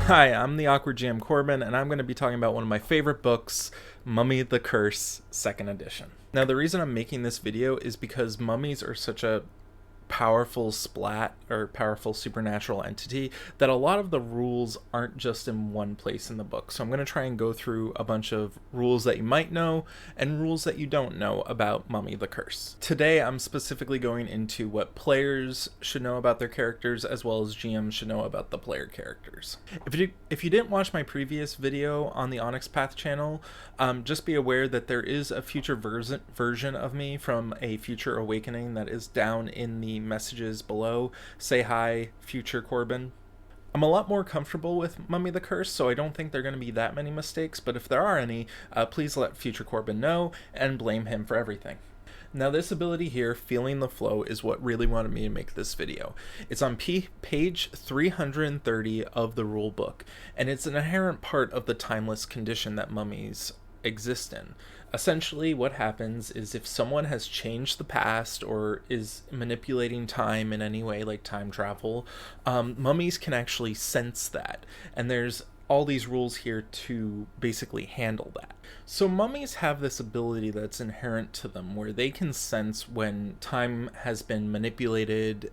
Hi, I'm the Awkward GM Corbin, and I'm going to be talking about one of my favorite books, Mummy the Curse, 2nd edition. Now, the reason I'm making this video is because mummies are such a powerful splat or powerful supernatural entity that a lot of the rules aren't just in one place in the book. So I'm going to try and go through a bunch of rules that you might know and rules that you don't know about Mummy the Curse. Today I'm specifically going into what players should know about their characters as well as GMs should know about the player characters. If you didn't watch my previous video on the Onyx Path channel, just be aware that there is a future version of me from a future awakening that is down in the messages below. Say hi, future Corbin. I'm a lot more comfortable with Mummy the Curse, so I don't think there are going to be that many mistakes, but if there are any, please let future Corbin know and blame him for everything. Now, this ability here, Feeling the Flow, is what really wanted me to make this video. It's on page 330 of the rule book, and it's an inherent part of the timeless condition that mummies exist in. Essentially, what happens is if someone has changed the past or is manipulating time in any way, like time travel, mummies can actually sense that, and there's all these rules here to basically handle that. So mummies have this ability that's inherent to them where they can sense when time has been manipulated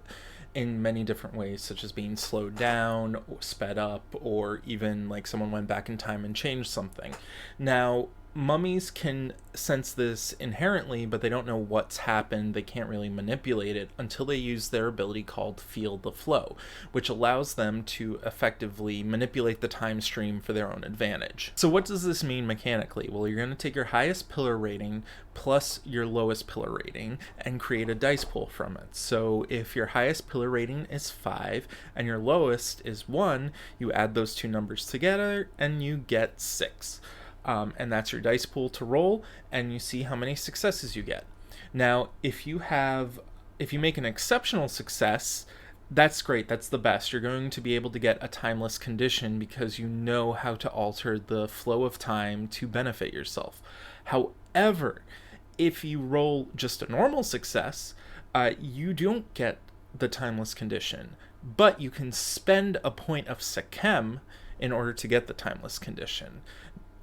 in many different ways, such as being slowed down, or sped up, or even like someone went back in time and changed something. Now, mummies can sense this inherently, but they don't know what's happened. They can't really manipulate it until they use their ability called Feel the Flow, which allows them to effectively manipulate the time stream for their own advantage. So what does this mean mechanically? Well, you're going to take your highest pillar rating plus your lowest pillar rating and create a dice pool from it. So if your highest pillar rating is 5 and your lowest is 1, you add those two numbers together and you get 6. And that's your dice pool to roll, and you see how many successes you get. Now, if you make an exceptional success, that's great, that's the best. You're going to be able to get a timeless condition because you know how to alter the flow of time to benefit yourself. However, if you roll just a normal success, you don't get the timeless condition, but you can spend a point of Sekhem in order to get the timeless condition.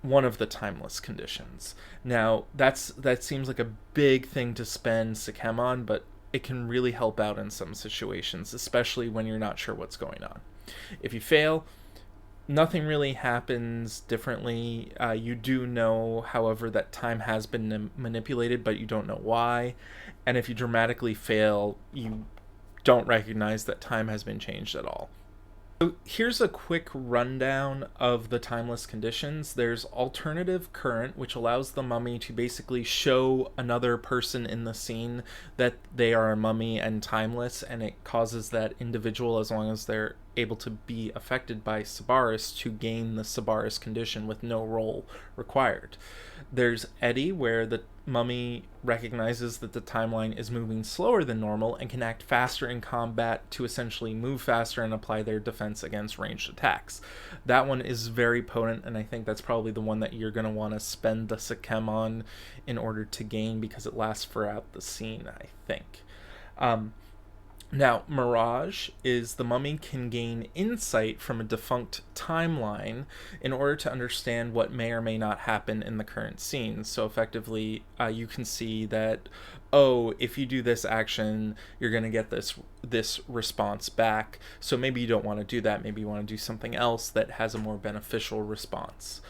One of the timeless conditions. Now, that seems like a big thing to spend Sekhem on, but it can really help out in some situations, especially when you're not sure what's going on. If you fail, nothing really happens differently. You do know, however, that time has been manipulated, but you don't know why. And if you dramatically fail, you don't recognize that time has been changed at all. So here's a quick rundown of the timeless conditions. There's alternative current, which allows the mummy to basically show another person in the scene that they are a mummy and timeless, and it causes that individual, as long as they're able to be affected by Sabaris, to gain the Sabaris condition with no roll required. There's Eddy, where the mummy recognizes that the timeline is moving slower than normal and can act faster in combat to essentially move faster and apply their defense against ranged attacks. That one is very potent, and I think that's probably the one that you're going to want to spend the Sekhem on in order to gain, because it lasts throughout the scene, I think. Now, Mirage is the mummy can gain insight from a defunct timeline in order to understand what may or may not happen in the current scene. So effectively, you can see that, oh, if you do this action, you're going to get this response back. So maybe you don't want to do that. Maybe you want to do something else that has a more beneficial response.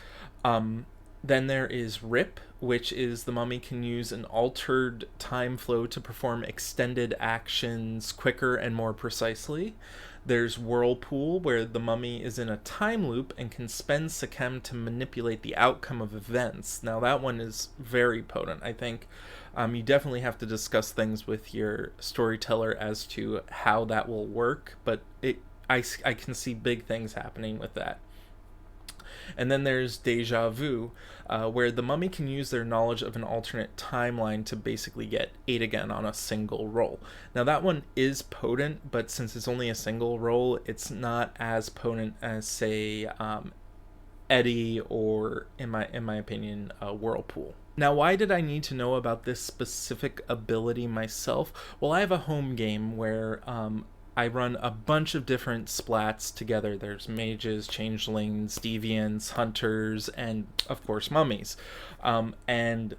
Then there is Rip, which is the mummy can use an altered time flow to perform extended actions quicker and more precisely. There's Whirlpool, where the mummy is in a time loop and can spend Sekhem to manipulate the outcome of events. Now that one is very potent. I think you definitely have to discuss things with your storyteller as to how that will work, but I can see big things happening with that. And then there's Deja Vu, where the mummy can use their knowledge of an alternate timeline to basically get 8 again on a single roll. Now that one is potent, but since it's only a single roll, it's not as potent as, say, Eddy or, in my opinion, Whirlpool. Now, why did I need to know about this specific ability myself? Well, I have a home game where I run a bunch of different splats together. There's mages, changelings, deviants, hunters, and of course mummies. And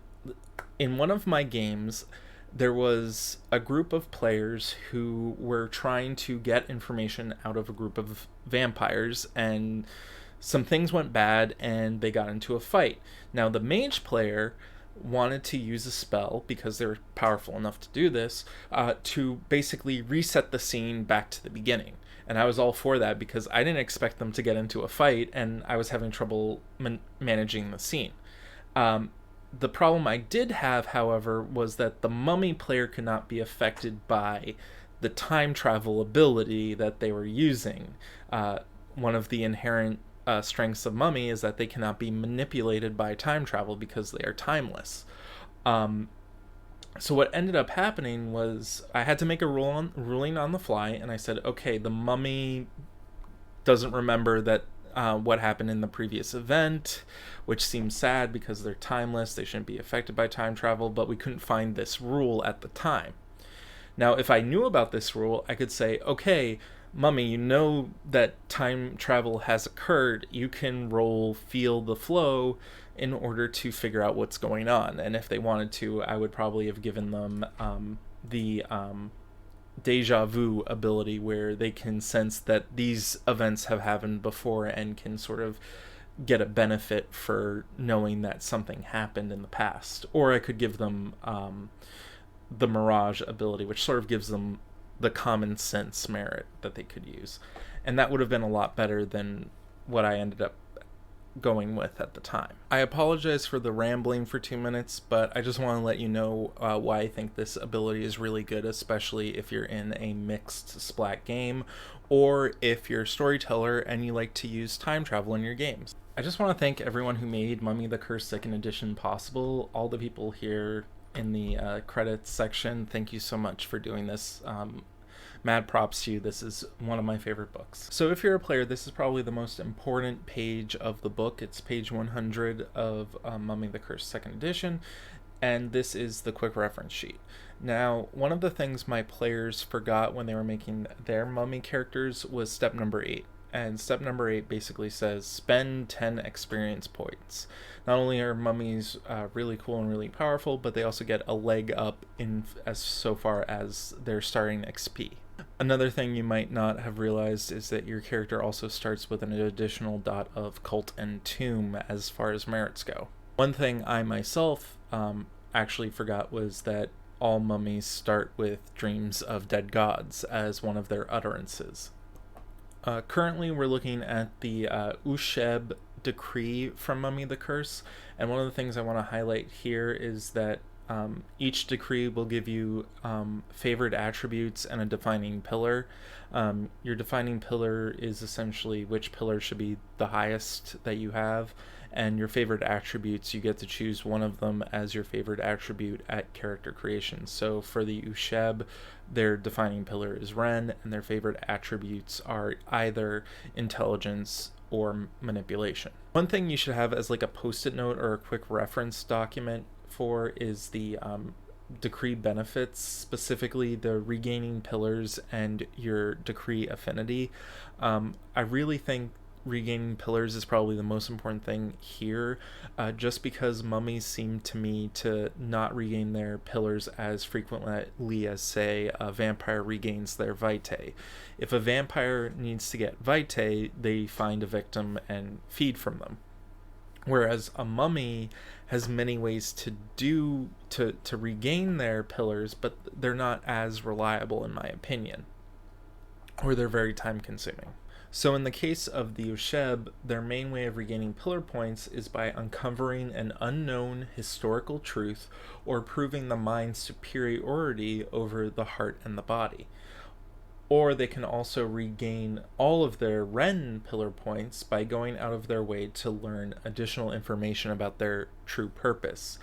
in one of my games, there was a group of players who were trying to get information out of a group of vampires, and some things went bad and they got into a fight. Now, the mage player wanted to use a spell, because they're powerful enough to do this, to basically reset the scene back to the beginning. And I was all for that because I didn't expect them to get into a fight, and I was having trouble managing the scene. The problem I did have, however, was that the mummy player could not be affected by the time travel ability that they were using. One of the inherent strengths of mummy is that they cannot be manipulated by time travel because they are timeless. So what ended up happening was I had to make a ruling on the fly, and I said, okay, the mummy doesn't remember that what happened in the previous event, which seems sad because they're timeless. They shouldn't be affected by time travel, but we couldn't find this rule at the time. Now, if I knew about this rule, I could say, okay, mummy, you know that time travel has occurred. You can roll Feel the Flow in order to figure out what's going on. And if they wanted to, I would probably have given them the deja vu ability, where they can sense that these events have happened before and can sort of get a benefit for knowing that something happened in the past. Or I could give them the Mirage ability, which sort of gives them the common sense merit that they could use. And that would have been a lot better than what I ended up going with at the time. I apologize for the rambling for 2 minutes, but I just want to let you know why I think this ability is really good, especially if you're in a mixed splat game, or if you're a storyteller and you like to use time travel in your games. I just want to thank everyone who made Mummy the Curse 2nd Edition possible. All the people here in the credits section, thank you so much for doing this. Mad props to you. This is one of my favorite books. So if you're a player, this is probably the most important page of the book. It's page 100 of Mummy the Curse 2nd Edition, and this is the quick reference sheet. Now, one of the things my players forgot when they were making their mummy characters was step number 8. And step number 8 basically says spend 10 experience points. Not only are mummies really cool and really powerful, but they also get a leg up in as so far as their starting XP. Another thing you might not have realized is that your character also starts with an additional dot of cult and tomb as far as merits go. One thing I myself actually forgot was that all mummies start with dreams of dead gods as one of their utterances. Currently we're looking at the Usheb decree from Mummy the Curse, and one of the things I want to highlight here is that each decree will give you favored attributes and a defining pillar. Your defining pillar is essentially which pillar should be the highest that you have, and your favorite attributes, you get to choose one of them as your favorite attribute at character creation. So for the Usheb, their defining pillar is Ren, and their favorite attributes are either intelligence or manipulation. One thing you should have as like a post-it note or a quick reference document for is the decree benefits, specifically the regaining pillars and your decree affinity. I really think regaining pillars is probably the most important thing here, just because mummies seem to me to not regain their pillars as frequently as, say, a vampire regains their vitae. If a vampire needs to get vitae, they find a victim and feed from them. Whereas a mummy has many ways to regain their pillars, but they're not as reliable in my opinion, or they're very time consuming. So in the case of the Usheb, their main way of regaining pillar points is by uncovering an unknown historical truth or proving the mind's superiority over the heart and the body. Or they can also regain all of their Ren pillar points by going out of their way to learn additional information about their true purpose.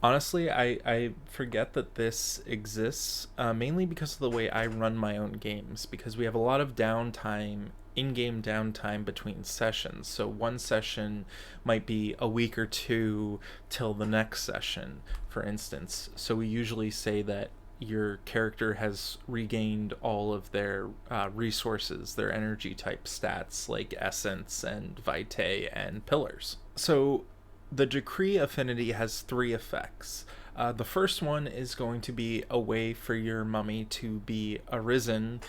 Honestly, I forget that this exists, mainly because of the way I run my own games, because we have a lot of downtime, in-game downtime between sessions. So one session might be a week or two till the next session, for instance. So we usually say that your character has regained all of their resources, their energy type stats like essence and vitae and pillars. So the decree affinity has 3 effects. The first one is going to be a way for your mummy to be arisen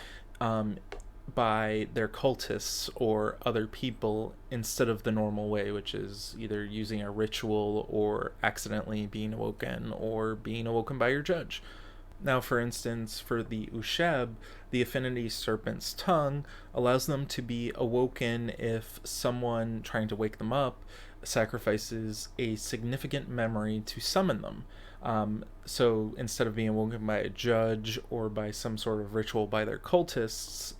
by their cultists or other people instead of the normal way, which is either using a ritual or accidentally being awoken or being awoken by your judge. Now, for instance, for the Usheb, the affinity serpent's tongue allows them to be awoken if someone trying to wake them up sacrifices a significant memory to summon them. So instead of being awoken by a judge or by some sort of ritual by their cultists,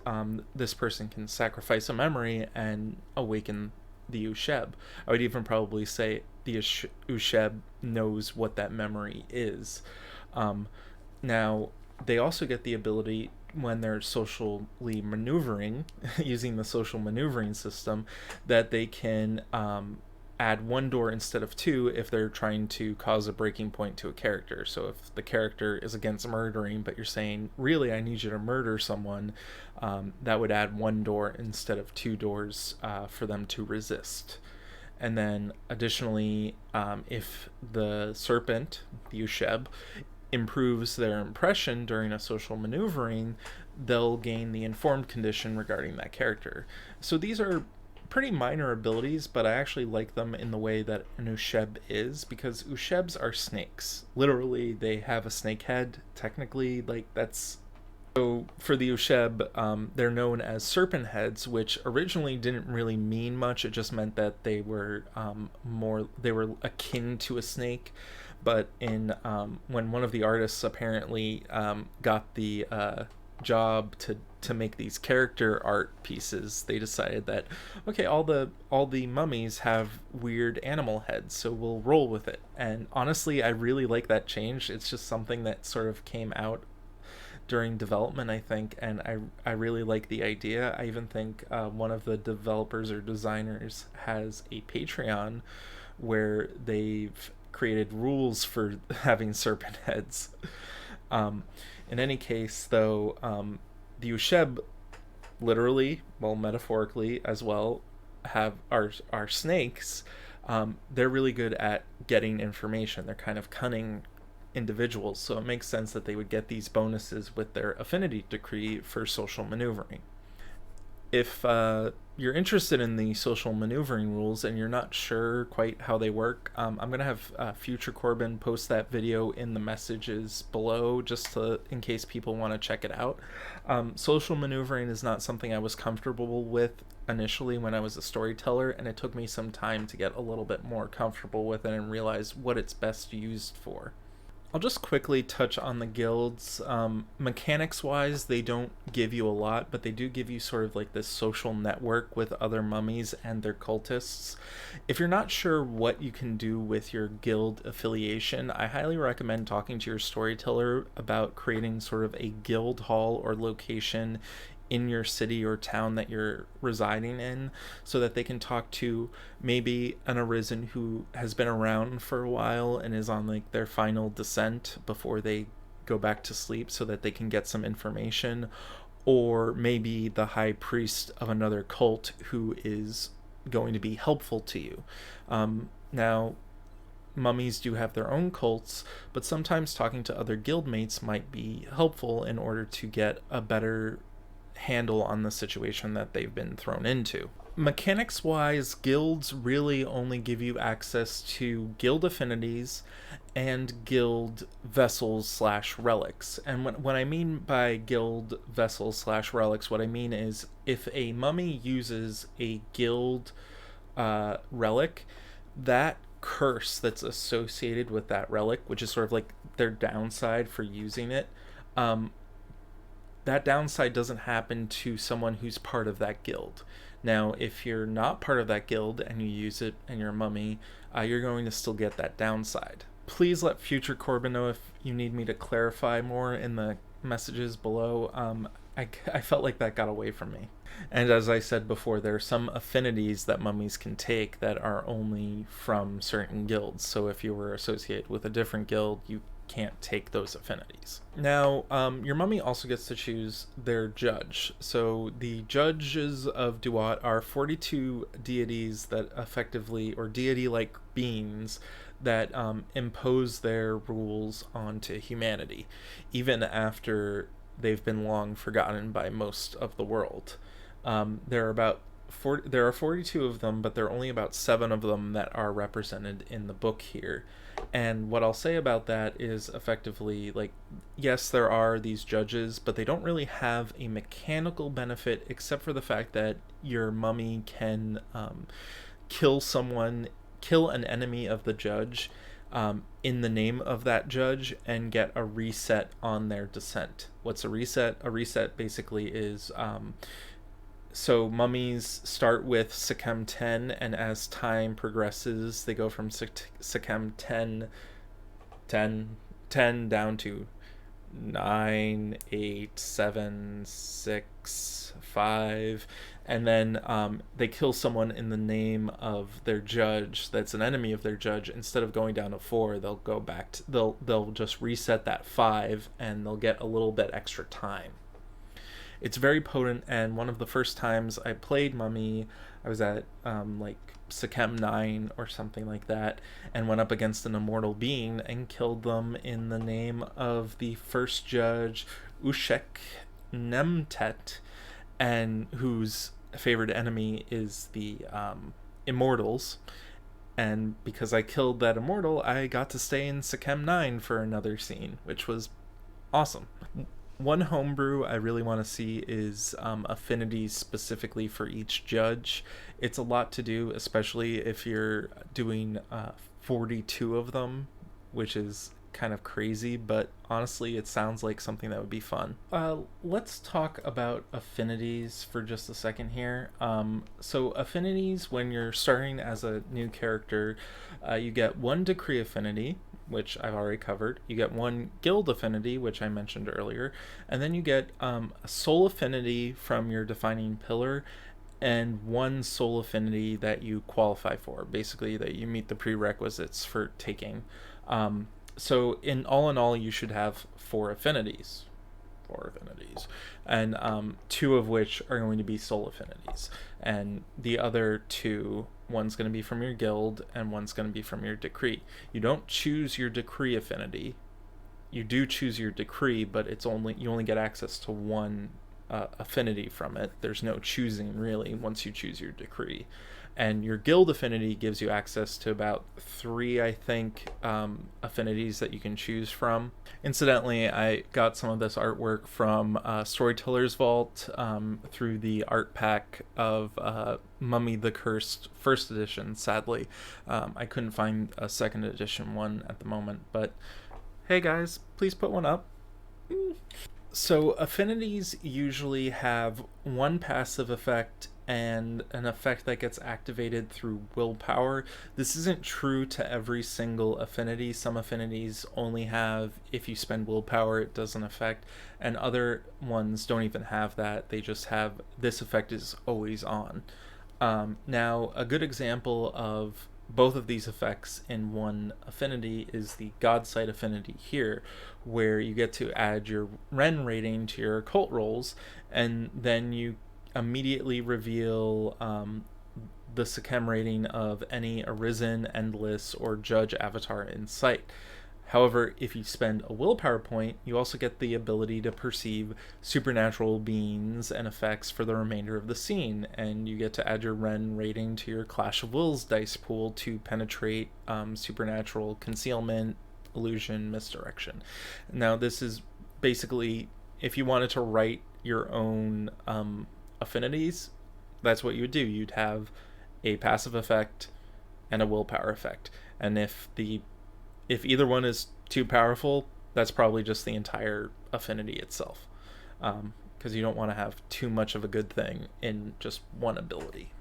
this person can sacrifice a memory and awaken the Usheb. I would even probably say the Usheb knows what that memory is. Now, they also get the ability when they're socially maneuvering, using the social maneuvering system, that they can add 1 door instead of 2 if they're trying to cause a breaking point to a character. So if the character is against murdering, but you're saying, really, I need you to murder someone, that would add 1 door instead of 2 doors for them to resist. And then additionally, if the serpent, the Usheb, improves their impression during a social maneuvering, they'll gain the informed condition regarding that character. So these are pretty minor abilities, but I actually like them in the way that an Usheb is, because Ushebs are snakes. Literally, they have a snake head, technically, like that's... So for the Usheb, they're known as serpent heads, which originally didn't really mean much. It just meant that they were they were akin to a snake. But in when one of the artists apparently got the job to make these character art pieces, they decided that, okay, all the mummies have weird animal heads, so we'll roll with it. And honestly, I really like that change. It's just something that sort of came out during development, I think, and I really like the idea. I even think one of the developers or designers has a Patreon where they've created rules for having serpent heads. In any case, though, the Usheb literally, well, metaphorically as well, are snakes. They're really good at getting information. They're kind of cunning individuals, so it makes sense that they would get these bonuses with their affinity decree for social maneuvering. If you're interested in the social maneuvering rules and you're not sure quite how they work, I'm going to have Future Corbin post that video in the messages below, just in case people want to check it out. Social maneuvering is not something I was comfortable with initially when I was a storyteller, and it took me some time to get a little bit more comfortable with it and realize what it's best used for. I'll just quickly touch on the guilds. Mechanics-wise, they don't give you a lot, but they do give you sort of like this social network with other mummies and their cultists. If you're not sure what you can do with your guild affiliation, I highly recommend talking to your storyteller about creating sort of a guild hall or location in your city or town that you're residing in, so that they can talk to maybe an Arisen who has been around for a while and is on like their final descent before they go back to sleep, so that they can get some information, or maybe the high priest of another cult who is going to be helpful to you. Now, mummies do have their own cults, but sometimes talking to other guildmates might be helpful in order to get a better handle on the situation that they've been thrown into. Mechanics wise, guilds really only give you access to guild affinities and guild vessels / relics. And what I mean by guild vessels / relics, what I mean is if a mummy uses a guild relic, that curse that's associated with that relic, which is sort of like their downside for using it, that downside doesn't happen to someone who's part of that guild. Now, if you're not part of that guild and you use it and you're a mummy, you're going to still get that downside. Please let Future Corbin know if you need me to clarify more in the messages below. I felt like that got away from me. And as I said before, there are some affinities that mummies can take that are only from certain guilds. So if you were associated with a different guild, you can't take those affinities. Now, your mummy also gets to choose their judge. So the judges of Duat are 42 deities that effectively, or deity-like beings that impose their rules onto humanity, even after they've been long forgotten by most of the world. There are 42 of them, but there are only about 7 of them that are represented in the book here. And what I'll say about that is effectively, like, yes, there are these judges, but they don't really have a mechanical benefit except for the fact that your mummy can kill an enemy of the judge in the name of that judge and get a reset on their descent. What's a reset? A reset basically is so mummies start with Sekhem 10, and as time progresses, they go from Sekhem 10 down to 9, 8, 7, 6, 5, and then they kill someone in the name of their judge that's an enemy of their judge. Instead of going down to 4, they'll go back to, they'll just reset that 5, and they'll get a little bit extra time. It's very potent, and one of the first times I played Mummy, I was at like Sekhem 9 or something like that, and went up against an immortal being and killed them in the name of the first judge, Ushek Nemtet, and whose favorite enemy is the immortals. And because I killed that immortal, I got to stay in Sekhem 9 for another scene, which was awesome. One homebrew I really want to see is affinities specifically for each judge. It's a lot to do, especially if you're doing 42 of them, which is kind of crazy, but honestly it sounds like something that would be fun. Let's talk about affinities for just a second here. So affinities, when you're starting as a new character, you get 1 decree affinity, which I've already covered. You get 1 guild affinity, which I mentioned earlier, and then you get a soul affinity from your defining pillar, and 1 soul affinity that you qualify for, basically that you meet the prerequisites for taking. So in all, you should have 4 affinities. And 2 of which are going to be soul affinities, and the other 2, one's going to be from your guild and one's going to be from your decree. You don't choose your decree affinity. You do choose your decree, but you only get access to 1 affinity from it. There's no choosing really once you choose your decree. And your guild affinity gives you access to about 3, I think, affinities that you can choose from. Incidentally, I got some of this artwork from Storyteller's Vault through the art pack of Mummy the Cursed first edition. Sadly, I couldn't find a second edition one at the moment, but hey guys, please put one up. So affinities usually have 1 passive effect and an effect that gets activated through willpower. This isn't true to every single affinity. Some affinities only have, if you spend willpower, it doesn't affect, and other ones don't even have that. They just have, this effect is always on. Now, a good example of both of these effects in 1 affinity is the Godsight affinity here, where you get to add your Ren rating to your occult rolls, and then you immediately reveal the Sekhem rating of any Arisen, Endless, or Judge avatar in sight. However, if you spend a willpower point, you also get the ability to perceive supernatural beings and effects for the remainder of the scene, and you get to add your Ren rating to your Clash of Wills dice pool to penetrate supernatural concealment, illusion, misdirection. Now, this is basically, if you wanted to write your own affinities, that's what you would do. You'd have a passive effect and a willpower effect, and if either one is too powerful, that's probably just the entire affinity itself, because you don't want to have too much of a good thing in just 1 ability.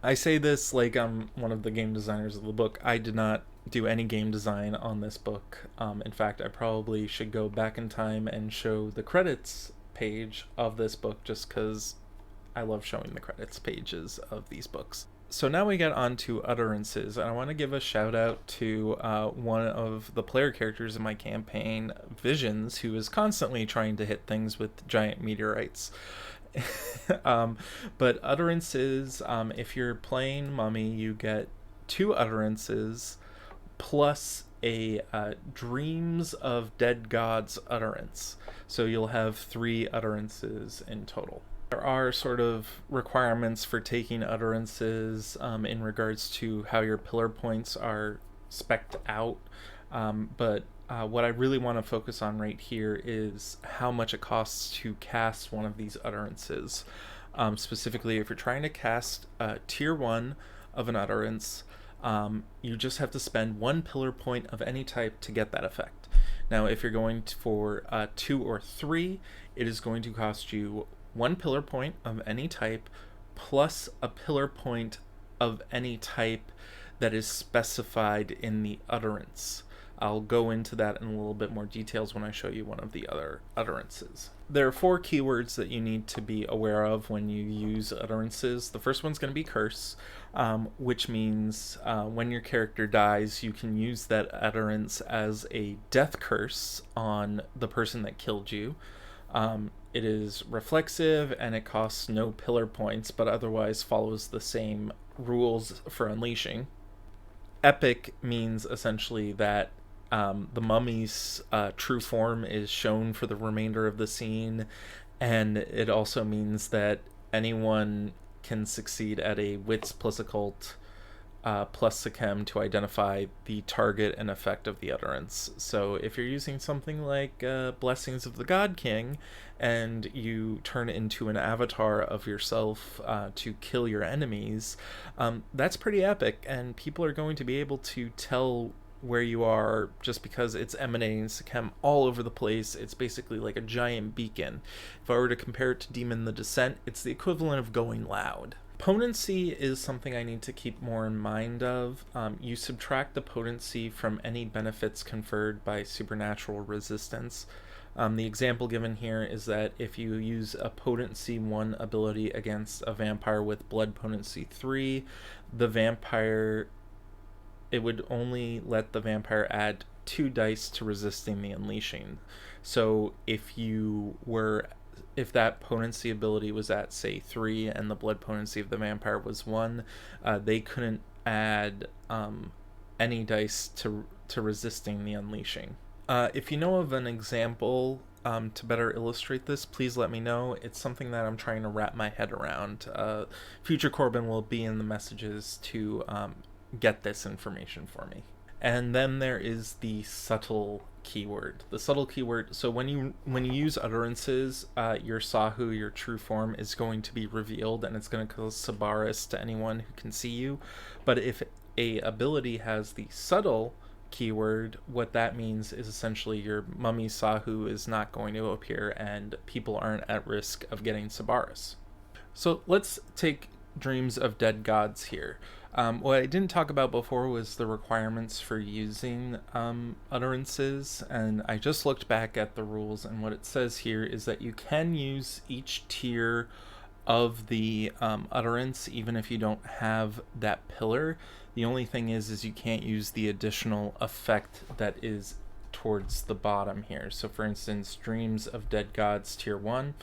I say this like I'm one of the game designers of the book. I did not do any game design on this book. In fact, I probably should go back in time and show the credits page of this book, just because I love showing the credits pages of these books. So now we get on to utterances, and I want to give a shout out to one of the player characters in my campaign, Visions, who is constantly trying to hit things with giant meteorites. But utterances, if you're playing Mummy, you get 2 utterances plus a Dreams of Dead Gods utterance. So you'll have 3 utterances in total. There are sort of requirements for taking utterances in regards to how your pillar points are spec'd out, but what I really want to focus on right here is how much it costs to cast one of these utterances. Specifically, if you're trying to cast tier 1 of an utterance, you just have to spend 1 pillar point of any type to get that effect. Now, if you're going for 2 or 3, it is going to cost you 1 pillar point of any type plus a pillar point of any type that is specified in the utterance. I'll go into that in a little bit more details when I show you one of the other utterances. There are 4 keywords that you need to be aware of when you use utterances. The first one's going to be curse, which means when your character dies, you can use that utterance as a death curse on the person that killed you. It is reflexive and it costs no pillar points, but otherwise follows the same rules for unleashing. Epic means essentially that the mummy's true form is shown for the remainder of the scene, and it also means that anyone can succeed at a wits plus occult plus Sechem to identify the target and effect of the utterance. So if you're using something like Blessings of the God King and you turn into an avatar of yourself to kill your enemies, that's pretty epic, and people are going to be able to tell where you are just because it's emanating Sechem all over the place. It's basically like a giant beacon. If I were to compare it to Demon the Descent, it's the equivalent of going loud. Potency is something I need to keep more in mind of. You subtract the potency from any benefits conferred by supernatural resistance. The example given here is that if you use a potency 1 ability against a vampire with blood potency 3, the vampire, it would only let the vampire add 2 dice to resisting the unleashing. So if that potency ability was at, say, 3 and the blood potency of the vampire was 1, they couldn't add any dice to resisting the unleashing. If you know of an example to better illustrate this, please let me know. It's something that I'm trying to wrap my head around. Future Corbin will be in the messages to get this information for me. And then there is the subtle keyword. The subtle keyword, so when you use utterances, your Sahu, your true form, is going to be revealed, and it's going to cause Sabaris to anyone who can see you. But if a ability has the subtle keyword, what that means is essentially your mummy Sahu is not going to appear, and people aren't at risk of getting Sabaris. So let's take Dreams of Dead Gods here. What I didn't talk about before was the requirements for using utterances, and I just looked back at the rules, and what it says here is that you can use each tier of the utterance even if you don't have that pillar. The only thing is you can't use the additional effect that is towards the bottom here. So for instance, Dreams of Dead Gods tier 1,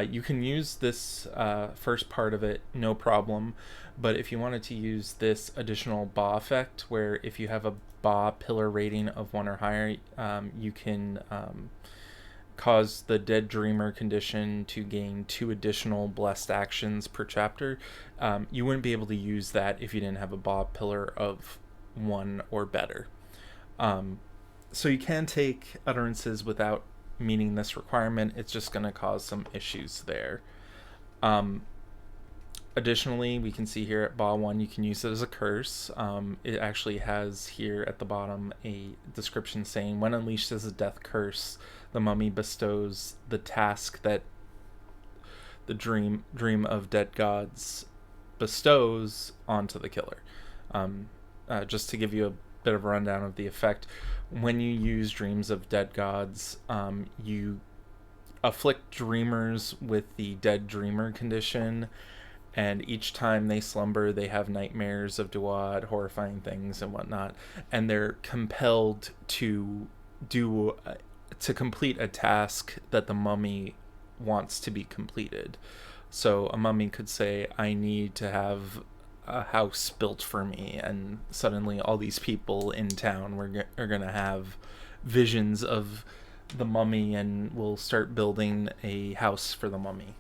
you can use this first part of it, no problem, but if you wanted to use this additional Ba effect, where if you have a Ba pillar rating of 1 or higher, you can cause the Dead Dreamer condition to gain 2 additional blessed actions per chapter. You wouldn't be able to use that if you didn't have a Ba pillar of 1 or better. So you can take utterances without meeting this requirement. It's just going to cause some issues there. Additionally, we can see here at Ba 1, you can use it as a curse. It actually has here at the bottom a description saying, when unleashed as a death curse, the mummy bestows the task that the dream of dead gods bestows onto the killer. Just to give you a bit of a rundown of the effect, when you use Dreams of Dead Gods, you afflict dreamers with the Dead Dreamer condition, and each time they slumber, they have nightmares of Duat, horrifying things and whatnot, and they're compelled to do to complete a task that the mummy wants to be completed. So a mummy could say, I need to have a house built for me, and suddenly all these people in town are going to have visions of the mummy and will start building a house for the mummy.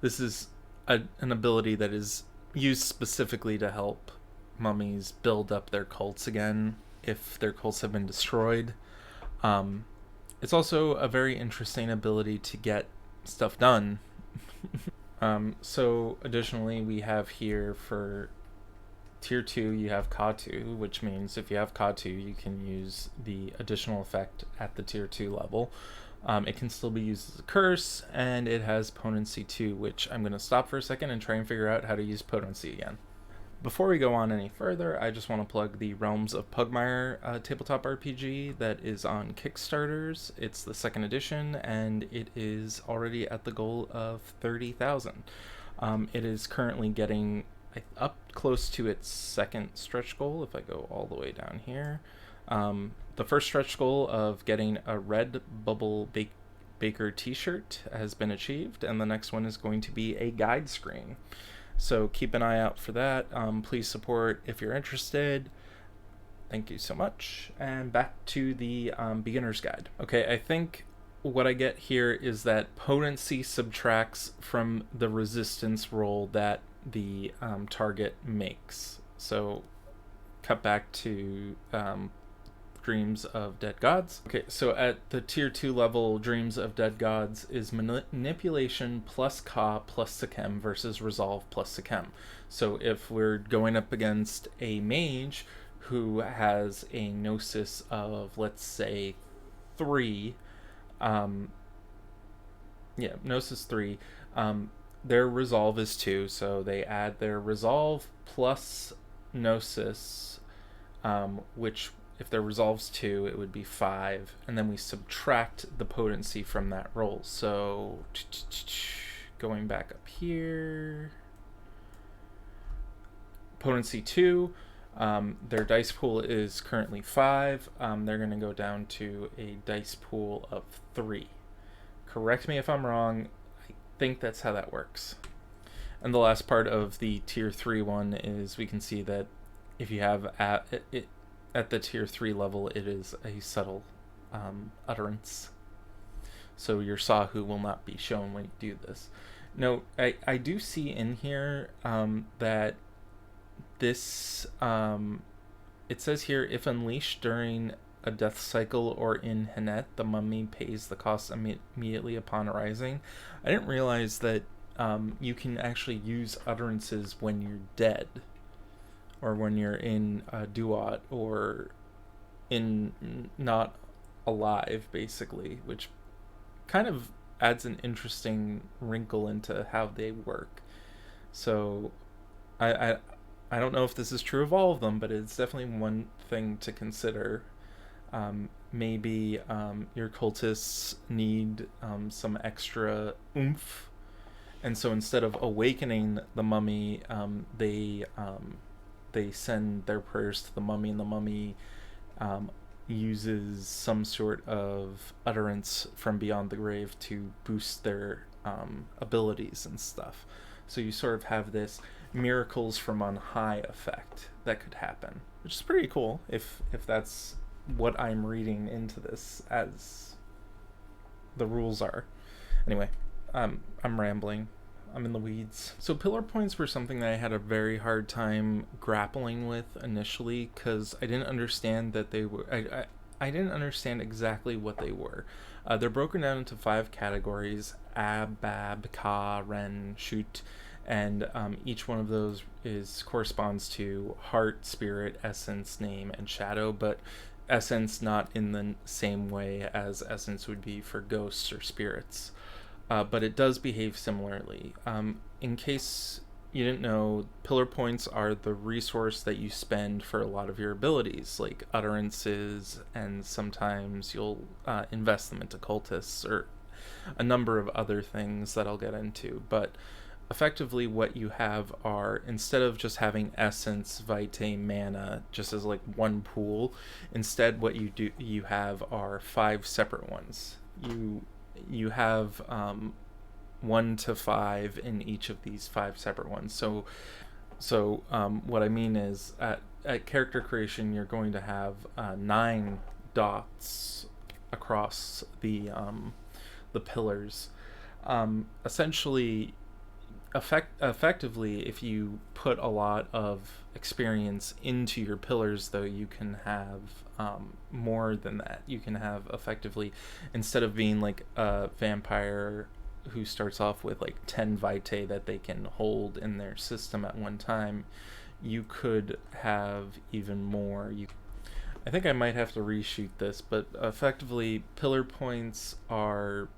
This is an ability that is used specifically to help mummies build up their cults again if their cults have been destroyed. It's also a very interesting ability to get stuff done. So additionally, we have here for tier 2, you have Ka2, which means if you have Ka2, you can use the additional effect at the tier 2 level. It can still be used as a curse, and it has potency 2, which I'm going to stop for a second and try and figure out how to use potency again. Before we go on any further, I just want to plug the Realms of Pugmire tabletop RPG that is on Kickstarters. It's the 2nd edition, and it is already at the goal of 30,000. It is currently getting up close to its 2nd stretch goal, if I go all the way down here. The first stretch goal of getting a red Bubble Baker t-shirt has been achieved, and the next one is going to be a guide screen. So keep an eye out for that. Please support if you're interested. Thank you so much. And back to the beginner's guide. Okay, I think what I get here is that potency subtracts from the resistance roll that the target makes. So cut back to Dreams of Dead Gods. Okay, so at the tier 2 level, Dreams of Dead Gods is manipulation plus Ka plus Sakem versus resolve plus Sakem. So if we're going up against a mage who has a gnosis of, let's say, 3, gnosis 3, their resolve is 2, so they add their resolve plus gnosis, which if their resolve's 2, it would be 5, and then we subtract the potency from that roll. So going back up here, potency 2, their dice pool is currently 5. They're going to go down to a dice pool of 3. Correct me if I'm wrong. I think that's how that works. And the last part of the tier 3 one is we can see that if you have at the tier 3 level, it is a subtle utterance. So your Sahu will not be shown when you do this. Note, I do see in here that this, it says here, if unleashed during a death cycle or in Hanet, the mummy pays the cost immediately upon arising. I didn't realize that you can actually use utterances when you're dead, or when you're in Duat, or in not alive, basically, which kind of adds an interesting wrinkle into how they work. So I don't know if this is true of all of them, but it's definitely one thing to consider. Maybe your cultists need some extra oomph, and so instead of awakening the mummy, they send their prayers to the mummy, and the mummy uses some sort of utterance from beyond the grave to boost their abilities and stuff. So you sort of have this miracles from on high effect that could happen, which is pretty cool if that's what I'm reading into this as the rules are. Anyway, I'm rambling. I'm in the weeds. So pillar points were something that I had a very hard time grappling with initially, because I didn't understand that they were. I didn't understand exactly what they were. They're broken down into 5 categories: Ab, Bab, Ka, Ren, Shoot, and each one of those corresponds to heart, spirit, essence, name, and shadow, but essence not in the same way as essence would be for ghosts or spirits. But it does behave similarly. In case you didn't know, pillar points are the resource that you spend for a lot of your abilities, like utterances, and sometimes you'll invest them into cultists or a number of other things that I'll get into. But effectively what you have are, instead of just having essence, vitae, mana just as like one pool, instead what you have are 5 separate ones. You have 1 to 5 in each of these 5 separate ones. So what I mean is, at character creation, you're going to have 9 dots across the pillars. Essentially, effectively, if you put a lot of experience into your pillars, though, you can have more than that. You can have, effectively, instead of being like a vampire who starts off with like 10 vitae that they can hold in their system at one time, you could have even more. I think I might have to reshoot this, but effectively, pillar points are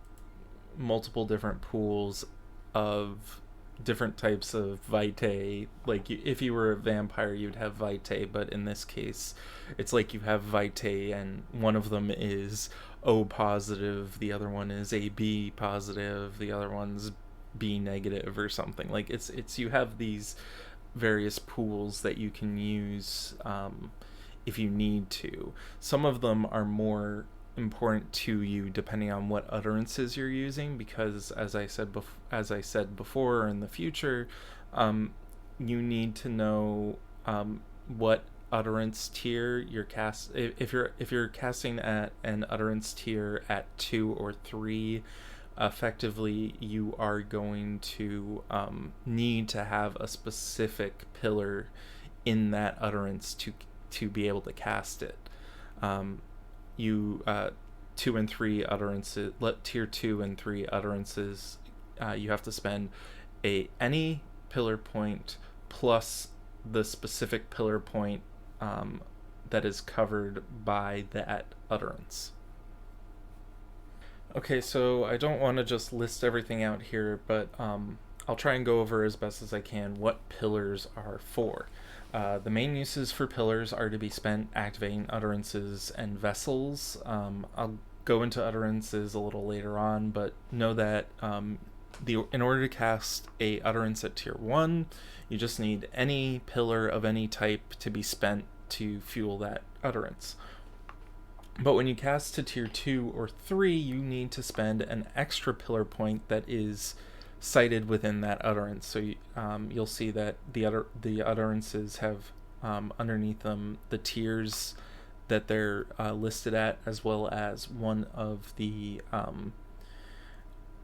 multiple different pools of different types of vitae. Like, if you were a vampire, you'd have vitae, but in this case, it's like you have vitae, and one of them is O positive, the other one is AB positive, the other one's B negative or something. Like, it's you have these various pools that you can use if you need to. Some of them are more important to you depending on what utterances you're using, because as I said before, or in the future, you need to know what utterance tier you're if you're casting at an utterance tier at 2 or 3, effectively you are going to need to have a specific pillar in that utterance to be able to cast it. You 2 and 3 utterances, tier 2 and 3 utterances, you have to spend any pillar point plus the specific pillar point that is covered by that utterance. Okay, so I don't want to just list everything out here, but I'll try and go over as best as I can what pillars are for. The main uses for pillars are to be spent activating utterances and vessels. I'll go into utterances a little later on, but know that in order to cast a utterance at tier 1, you just need any pillar of any type to be spent to fuel that utterance. But when you cast to tier 2 or 3, you need to spend an extra pillar point that is cited within that utterance. So you'll see that the utterances have underneath them the tiers that they're listed at, as well as one of the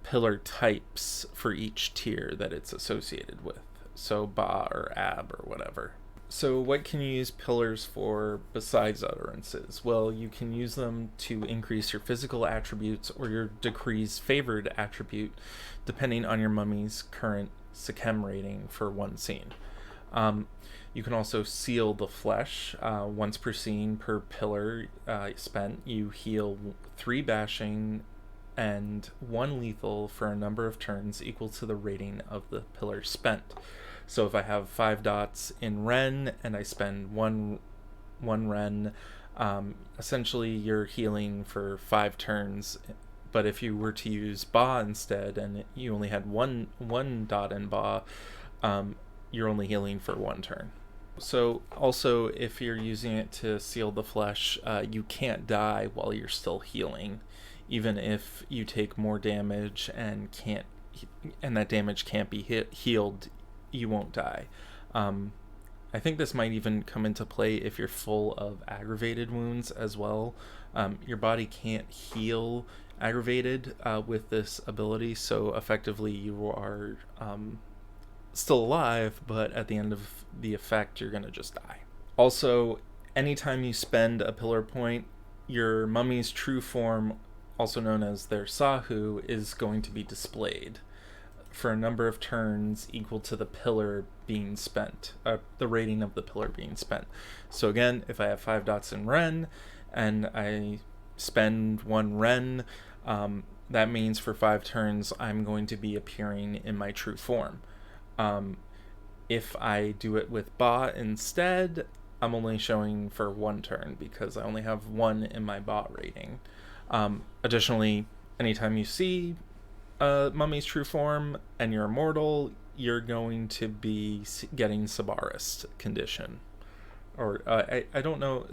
pillar types for each tier that it's associated with. So Ba or Ab or whatever. So what can you use pillars for besides utterances? Well, you can use them to increase your physical attributes or your decrease favored attribute, depending on your mummy's current Sechem rating for one scene. You can also seal the flesh. Once per scene per pillar spent, you heal 3 bashing and 1 lethal for a number of turns equal to the rating of the pillar spent. So if I have 5 dots in Ren and I spend one Ren, essentially you're healing for 5 turns. But if you were to use Ba instead and you only had one dot in Ba, you're only healing for 1 turn. So also, if you're using it to seal the flesh, you can't die while you're still healing, even if you take more damage and that damage can't be healed. You won't die. I think this might even come into play if you're full of aggravated wounds as well. Your body can't heal aggravated with this ability, so effectively you are still alive, but at the end of the effect you're gonna just die. Also, anytime you spend a pillar point, your mummy's true form, also known as their Sahu, is going to be displayed for a number of turns equal to the pillar being spent, the rating of the pillar being spent. So again, if I have 5 dots in Ren and I spend 1 Ren, that means for 5 turns I'm going to be appearing in my true form. If I do it with Ba instead, I'm only showing for 1 turn because I only have 1 in my Ba rating. Additionally, anytime you see mummy's true form and you're immortal, you're going to be getting Sabaris condition. Or I don't know.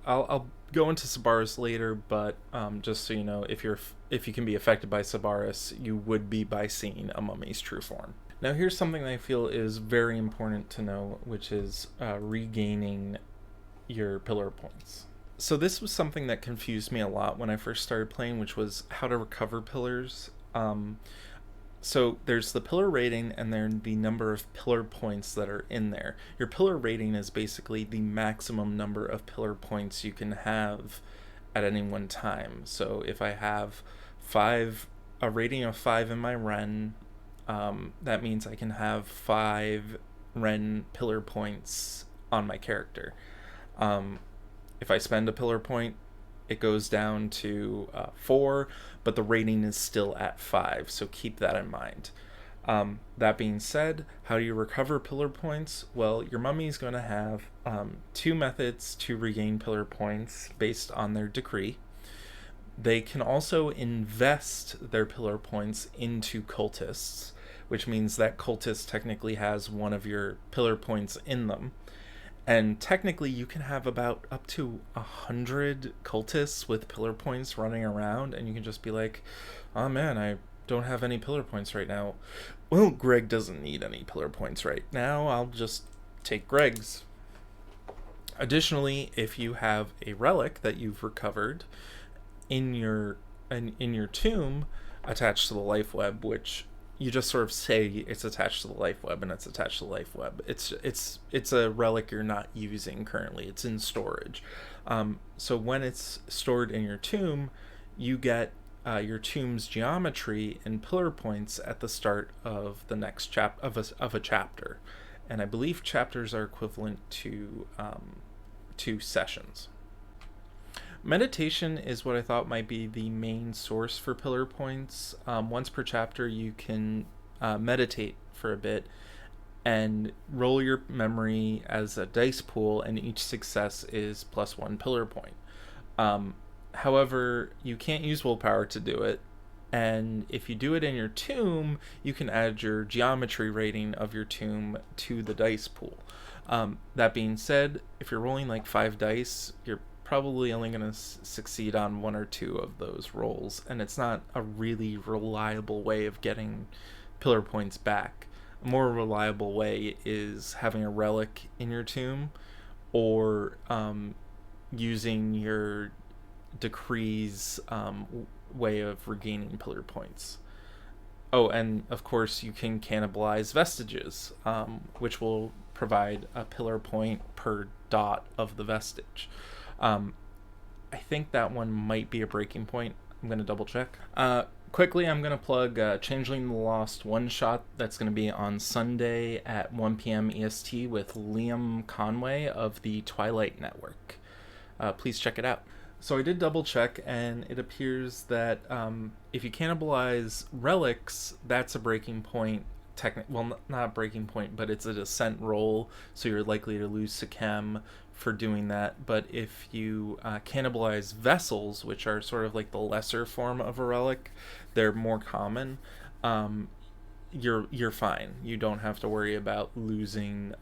I'll go into Sabaris later, but just so you know, if you can be affected by Sabaris, you would be by seeing a mummy's true form. Now here's something that I feel is very important to know, which is regaining your pillar points. So this was something that confused me a lot when I first started playing, which was how to recover pillars. So there's the pillar rating and then the number of pillar points that are in there. Your pillar rating is basically the maximum number of pillar points you can have at any one time. So if I have a rating of 5 in my Ren, that means I can have 5 Ren pillar points on my character. If I spend a pillar point, it goes down to 4, but the rating is still at 5, so keep that in mind. That being said, how do you recover pillar points? Well, your mummy is going to have 2 methods to regain pillar points based on their decree. They can also invest their pillar points into cultists, which means that cultist technically has one of your pillar points in them. And technically, you can have about up to 100 cultists with pillar points running around, and you can just be like, oh man, I don't have any pillar points right now. Well, Greg doesn't need any pillar points right now. I'll just take Greg's. Additionally, if you have a relic that you've recovered in your tomb attached to the life web, which you just sort of say it's attached to the life web and it's attached to the life web. It's a relic you're not using currently. It's in storage. So when it's stored in your tomb, you get your tomb's geometry and pillar points at the start of the next of a chapter, and I believe chapters are equivalent to 2 sessions. Meditation is what I thought might be the main source for pillar points. Once per chapter, you can meditate for a bit and roll your memory as a dice pool, and each success is +1 pillar point. However, you can't use willpower to do it, and if you do it in your tomb, you can add your geometry rating of your tomb to the dice pool. That being said, if you're rolling like 5 dice, you're probably only going to succeed on 1 or 2 of those rolls, and it's not a really reliable way of getting pillar points back. A more reliable way is having a relic in your tomb, or using your decree's way of regaining pillar points. Oh, and of course you can cannibalize vestiges, which will provide a pillar point per dot of the vestige. I think that one might be a breaking point. I'm going to double check. Quickly, I'm going to plug Changeling the Lost one-shot that's going to be on Sunday at 1 p.m. EST with Liam Conway of the Twilight Network. Please check it out. So I did double check, and it appears that if you cannibalize relics, that's a breaking point. Well, not a breaking point, but it's a descent roll, so you're likely to lose Sekem for doing that. But if you cannibalize vessels, which are sort of like the lesser form of a relic, they're more common, you're fine. You don't have to worry about losing,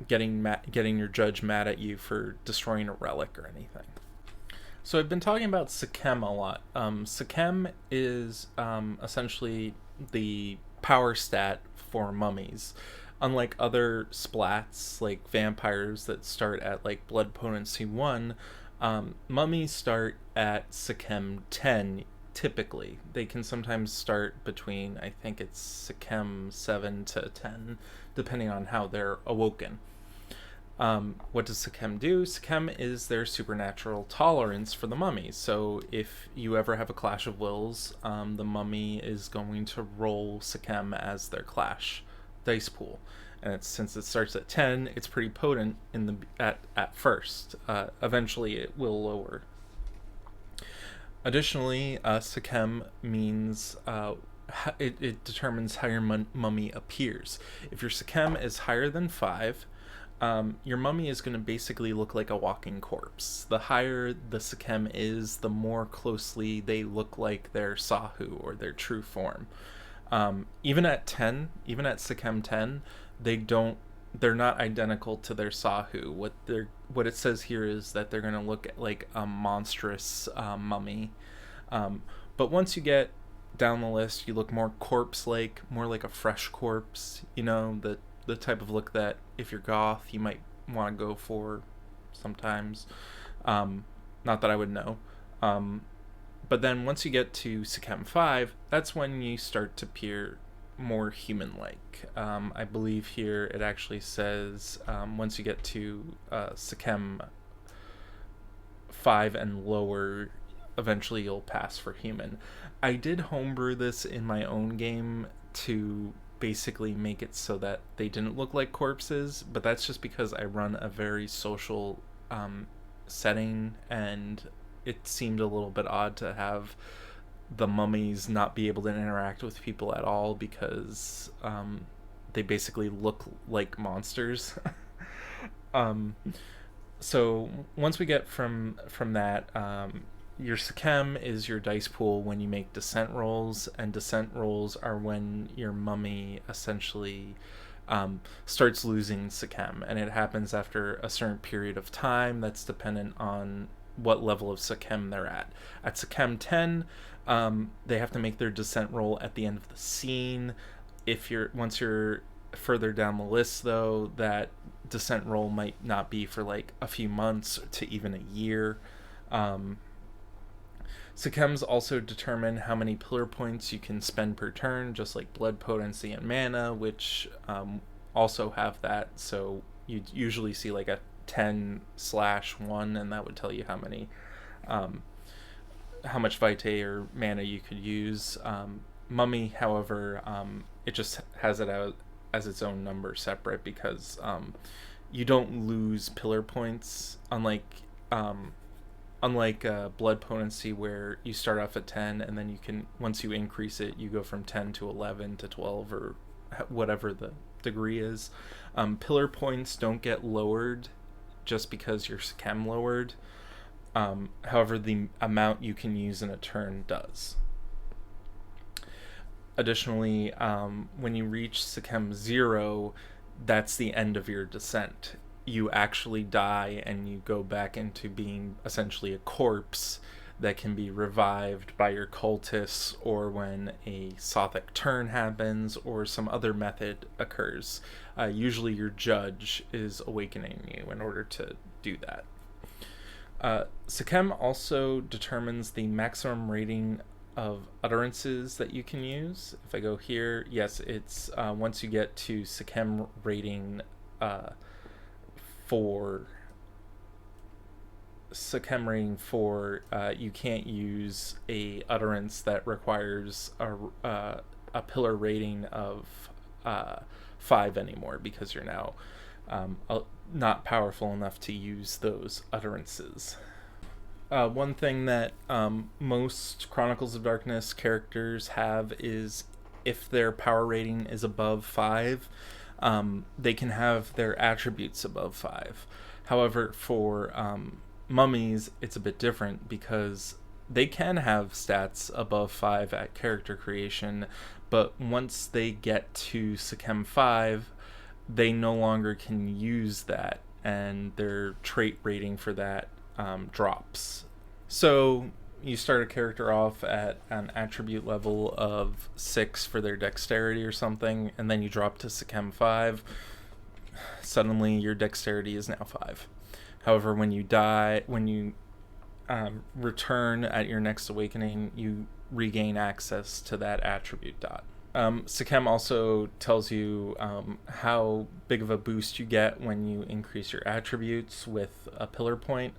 getting your judge mad at you for destroying a relic or anything. So I've been talking about Sekem a lot. Sekem is essentially the power stat for mummies. Unlike other splats like vampires that start at like blood potency 1, mummies start at Sekem 10 typically. They can sometimes start between, I think it's Sekem 7 to 10, depending on how they're awoken. What does Sekem do? Sekem is their supernatural tolerance for the mummy. So if you ever have a clash of wills, the mummy is going to roll Sekem as their clash dice pool. And since it starts at 10, it's pretty potent at first. Eventually it will lower. Additionally, Sekem means it determines how your mummy appears. If your Sekem is higher than 5, your mummy is going to basically look like a walking corpse. The higher the Sekem is, the more closely they look like their Sahu or their true form. Even at 10, even at Sechem 10, they're not identical to their Sahu. What it says here is that they're going to look like a monstrous mummy. But once you get down the list, you look more corpse-like, more like a fresh corpse. The type of look that if you're goth, you might want to go for sometimes. Not that I would know. But then once you get to Sechem 5, that's when you start to appear more human-like. I believe here it actually says once you get to Sechem 5 and lower, eventually you'll pass for human. I did homebrew this in my own game to basically make it so that they didn't look like corpses, but that's just because I run a very social setting, and it seemed a little bit odd to have the mummies not be able to interact with people at all because they basically look like monsters. So once we get from that, your Sechem is your dice pool when you make descent rolls, and descent rolls are when your mummy essentially starts losing Sechem, and it happens after a certain period of time that's dependent on what level of Sechem they're at. At Sechem 10, they have to make their descent roll at the end of the scene. Once you're further down the list, though, that descent roll might not be for like a few months to even a year. Sechems also determine how many pillar points you can spend per turn, just like blood potency and mana, which also have that. So you usually see like a 10/1, and that would tell you how much vitae or mana you could use. Mummy, however, it just has it out as its own number separate, because you don't lose pillar points, unlike blood potency, where you start off at 10 and then you can, once you increase it, you go from 10 to 11 to 12 or whatever the degree is. Pillar points don't get lowered just because your Sechem lowered. However, the amount you can use in a turn does. Additionally, when you reach Sechem 0, that's the end of your descent. You actually die and you go back into being essentially a corpse that can be revived by your cultists, or when a Sothic turn happens or some other method occurs. Usually your judge is awakening you in order to do that. Sechem also determines the maximum rating of utterances that you can use. If I go here, yes, it's once you get to Sechem rating 4, you can't use a utterance that requires a pillar rating of 5 anymore, because you're now not powerful enough to use those utterances. One thing that most Chronicles of Darkness characters have is, if their power rating is above 5, they can have their attributes above 5. However, for mummies, it's a bit different, because they can have stats above 5 at character creation, but once they get to Sechem 5, they no longer can use that, and their trait rating for that drops. So you start a character off at an attribute level of 6 for their dexterity or something, and then you drop to Sechem 5. Suddenly your dexterity is now 5. However, when you return at your next awakening, you regain access to that attribute dot. Sechem also tells you how big of a boost you get when you increase your attributes with a pillar point.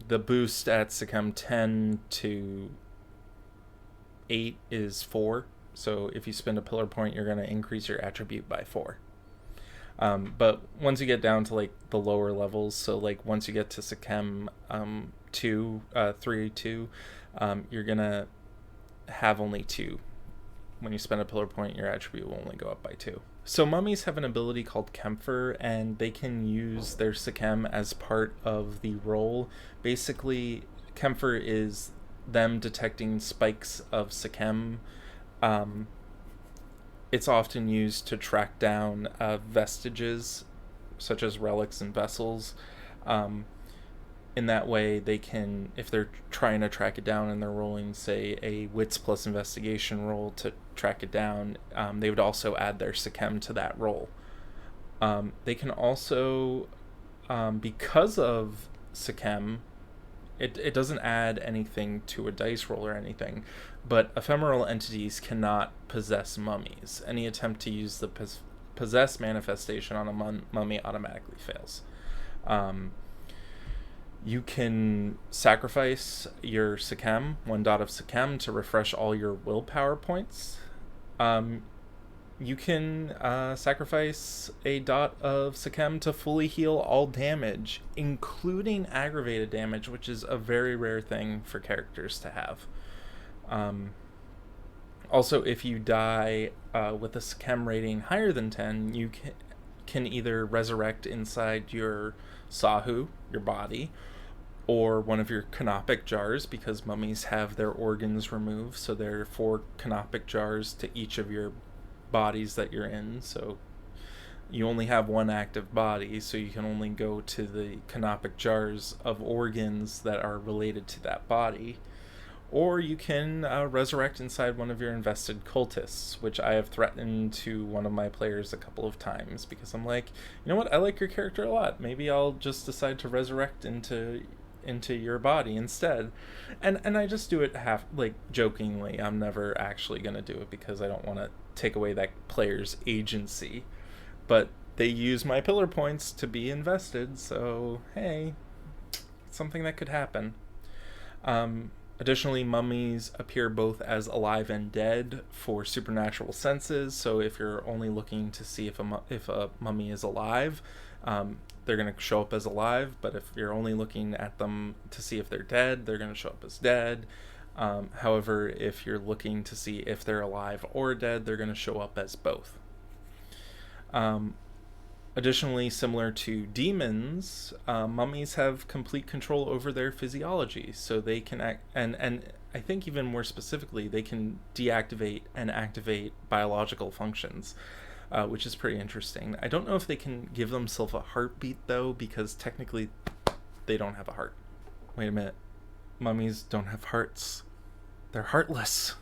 The boost at Sechem 10 to 8 is 4. So if you spend a pillar point, you're going to increase your attribute by 4. But once you get down to like the lower levels, so like once you get to Sechem 3, you're going to have only 2. When you spend a pillar point, your attribute will only go up by 2. So mummies have an ability called Kempfer, and they can use their Sechem as part of the roll. Basically, Kempfer is them detecting spikes of Sechem Um, it's often used to track down vestiges, such as relics and vessels. Um, in that way, they can, if they're trying to track it down and they're rolling, say, a wits plus investigation roll to track it down, they would also add their Sechem to that roll. They can also, because of Sechem, it doesn't add anything to a dice roll or anything, but ephemeral entities cannot possess mummies. Any attempt to use the possess manifestation on a mummy automatically fails. You can sacrifice your Sechem, 1 dot of Sechem, to refresh all your willpower points. You can sacrifice a dot of Sechem to fully heal all damage, including aggravated damage, which is a very rare thing for characters to have. Also, if you die with a Sechem rating higher than 10, you can either resurrect inside your Sahu, your body, or one of your canopic jars, because mummies have their organs removed, so there are 4 canopic jars to each of your bodies that you're in, so you only have 1 active body, so you can only go to the canopic jars of organs that are related to that body. Or you can resurrect inside one of your invested cultists, which I have threatened to one of my players a couple of times, because I'm like, you know what, I like your character a lot, maybe I'll just decide to resurrect into your body instead. And I just do it half, like, jokingly. I'm never actually going to do it because I don't want to take away that player's agency, but they use my pillar points to be invested, so hey, something that could happen. Additionally, mummies appear both as alive and dead for supernatural senses, so if you're only looking to see if a mummy is alive, they're going to show up as alive, but if you're only looking at them to see if they're dead, they're going to show up as dead. However, if you're looking to see if they're alive or dead, they're going to show up as both. Additionally, similar to demons, mummies have complete control over their physiology, so they can act, and I think even more specifically, they can deactivate and activate biological functions, which is pretty interesting. I don't know if they can give themselves a heartbeat, though, because technically they don't have a heart. Wait a minute. Mummies don't have hearts. They're heartless.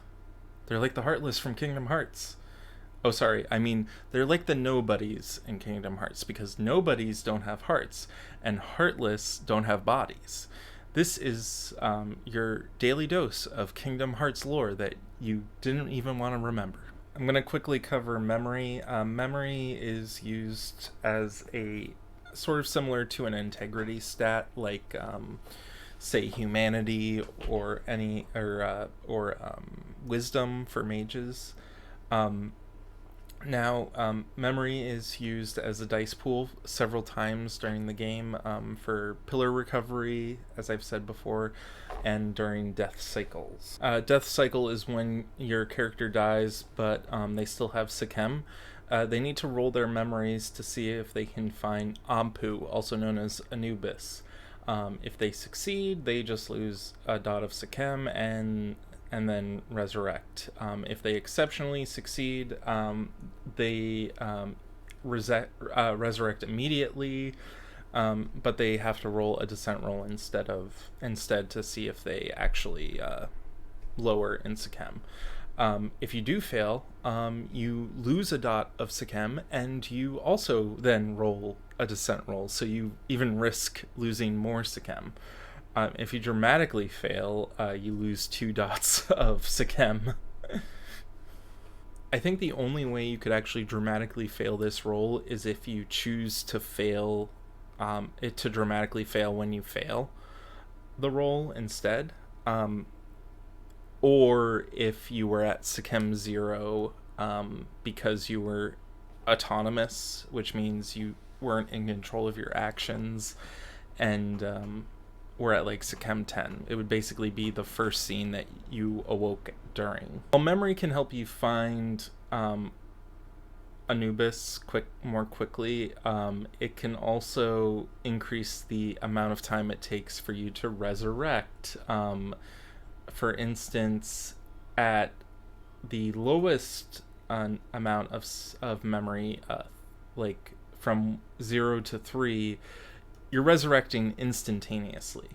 They're like the Heartless from Kingdom Hearts. Oh, sorry. I mean, they're like the nobodies in Kingdom Hearts, because nobodies don't have hearts, and heartless don't have bodies. This is your daily dose of Kingdom Hearts lore that you didn't even want to remember. I'm going to quickly cover memory. Memory is used as a sort of similar to an integrity stat, like say humanity or wisdom for mages. Now, memory is used as a dice pool several times during the game for pillar recovery, as I've said before, and during death cycles. Death cycle is when your character dies, but they still have Sechem. They need to roll their memories to see if they can find Ampu, also known as Anubis. If they succeed, they just lose a dot of Sechem and then resurrect. If they exceptionally succeed, they resurrect immediately, but they have to roll a descent roll instead to see if they actually lower in Sechem. If you do fail, you lose a dot of Sechem, and you also then roll a descent roll, so you even risk losing more Sechem. If you dramatically fail, you lose 2 dots of Sechem. I think the only way you could actually dramatically fail this roll is if you choose to fail it to dramatically fail when you fail the roll instead. Or if you were at Sechem 0 because you were autonomous, which means you weren't in control of your actions, and we're at like Sechem 10. It would basically be the first scene that you awoke during. While memory can help you find Anubis more quickly, it can also increase the amount of time it takes for you to resurrect. For instance, at the lowest amount of memory, like from 0 to 3, you're resurrecting instantaneously.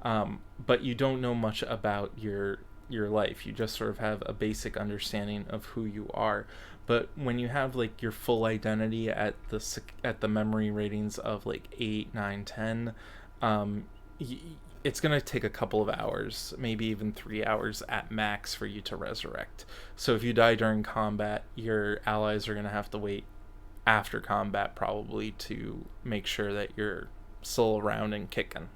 But you don't know much about your life. You just sort of have a basic understanding of who you are. But when you have like your full identity at the memory ratings of like 8, 9, 10, it's going to take a couple of hours, maybe even 3 hours at max for you to resurrect. So if you die during combat, your allies are going to have to wait after combat probably to make sure that you're still around and kicking.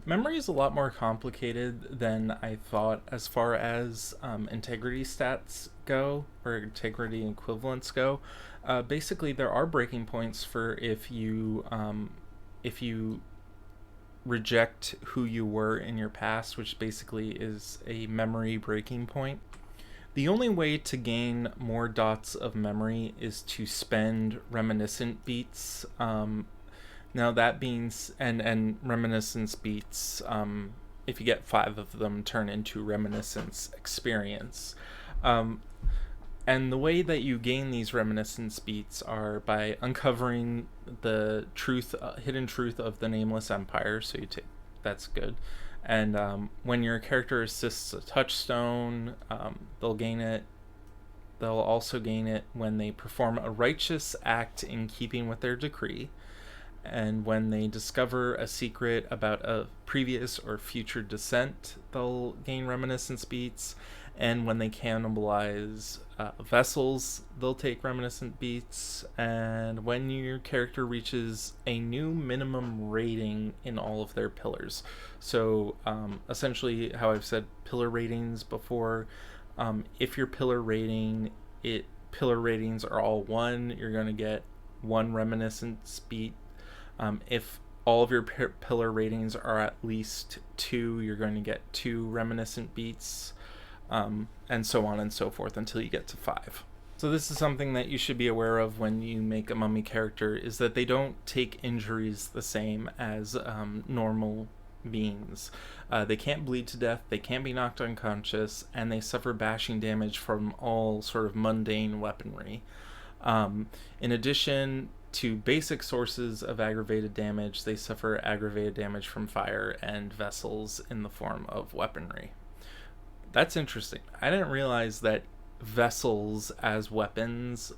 Memory is a lot more complicated than I thought as far as integrity stats go, or integrity equivalents go. Basically, there are breaking points for if you reject who you were in your past, which basically is a memory breaking point. The only way to gain more dots of memory is to spend reminiscent beats. Now that means, and reminiscence beats, if you get 5 of them, turn into reminiscence experience. And the way that you gain these reminiscence beats are by uncovering the hidden truth of the Nameless Empire. So that's good. And when your character assists a touchstone, they'll gain it. They'll also gain it when they perform a righteous act in keeping with their decree, and when they discover a secret about a previous or future descent, they'll gain reminiscence beats. And when they cannibalize vessels, they'll take reminiscent beats. And when your character reaches a new minimum rating in all of their pillars. So essentially, how I've said pillar ratings before, if your pillar ratings are all 1, you're going to get 1 reminiscence beat. If all of your pillar ratings are at least 2, you're going to get 2 reminiscent beats, and so on and so forth until you get to 5. So this is something that you should be aware of when you make a mummy character, is that they don't take injuries the same as normal beings. They can't bleed to death, they can't be knocked unconscious, and they suffer bashing damage from all sort of mundane weaponry. In addition to basic sources of aggravated damage, they suffer aggravated damage from fire and vessels in the form of weaponry. That's interesting. I didn't realize that vessels as weapons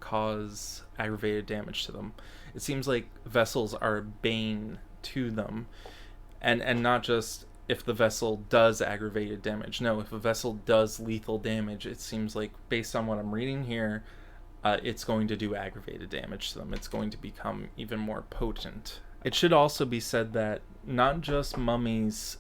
cause aggravated damage to them. It seems like vessels are a bane to them, and not just if the vessel does aggravated damage. No, if a vessel does lethal damage, it seems like, based on what I'm reading here, it's going to do aggravated damage to them. It's going to become even more potent. It should also be said that not just mummies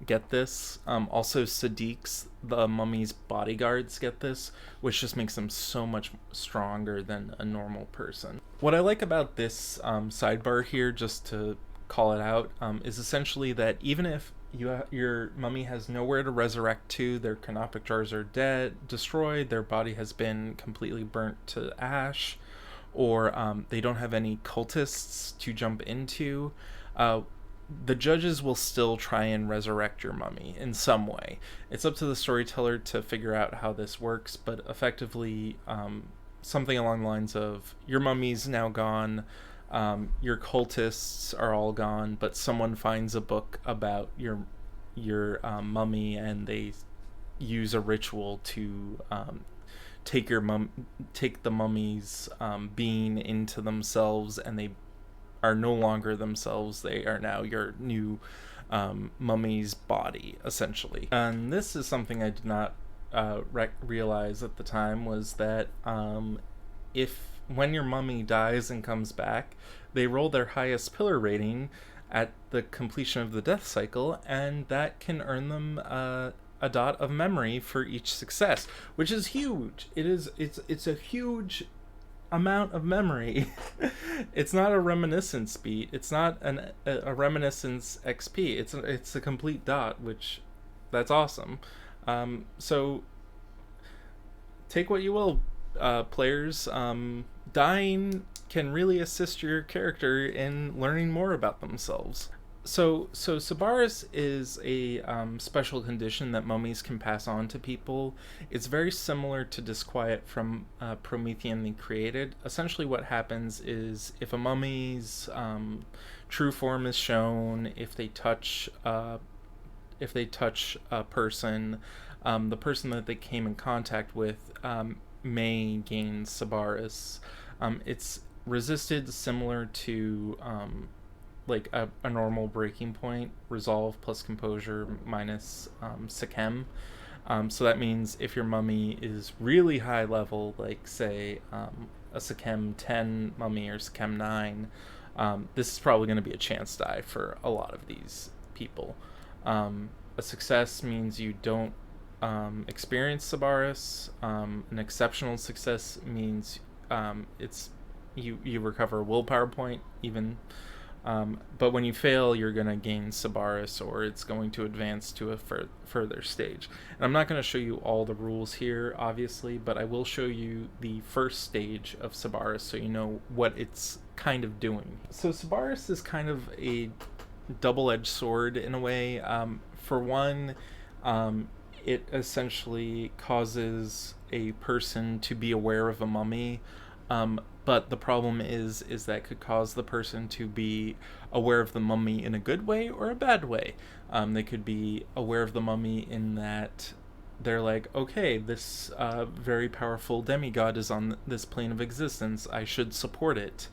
get this, also Sadiqs, the mummy's bodyguards, get this, which just makes them so much stronger than a normal person. What I like about this sidebar here, just to call it out, is essentially that even if your mummy has nowhere to resurrect to, their canopic jars are destroyed, their body has been completely burnt to ash, or they don't have any cultists to jump into, the judges will still try and resurrect your mummy in some way. It's up to the storyteller to figure out how this works, but effectively something along the lines of, your mummy's now gone, your cultists are all gone, but someone finds a book about your mummy, and they use a ritual to take the mummy's being into themselves, and they are no longer themselves. They are now your new mummy's body, essentially. And this is something I did not realize at the time, was that when your mummy dies and comes back, they roll their highest pillar rating at the completion of the death cycle, and that can earn them a dot of memory for each success, which is huge. It's a huge amount of memory. It's not a reminiscence beat. It's not a reminiscence XP. It's a complete dot, which that's awesome. So take what you will, players. Dying can really assist your character in learning more about themselves. So Sabaris is a special condition that mummies can pass on to people. It's very similar to disquiet from Promethean the Created. Essentially, what happens is if a mummy's true form is shown, if they touch a person, the person that they came in contact with may gain Sabaris. It's resisted similar to like a normal breaking point, resolve plus composure minus Sekem. So that means if your mummy is really high level, like say a Sekem 10 mummy or Sekem 9, this is probably going to be a chance die for a lot of these people. A success means you don't experience Sabaris. An exceptional success means it's you recover a willpower point even. But when you fail, you're going to gain Sabaris, or it's going to advance to a further stage. And I'm not going to show you all the rules here, obviously, but I will show you the first stage of Sabaris so you know what it's kind of doing. So Sabaris is kind of a double-edged sword in a way. For one, it essentially causes a person to be aware of a mummy. But the problem is that could cause the person to be aware of the mummy in a good way or a bad way. They could be aware of the mummy in that they're like, okay, this very powerful demigod is on this plane of existence, I should support it.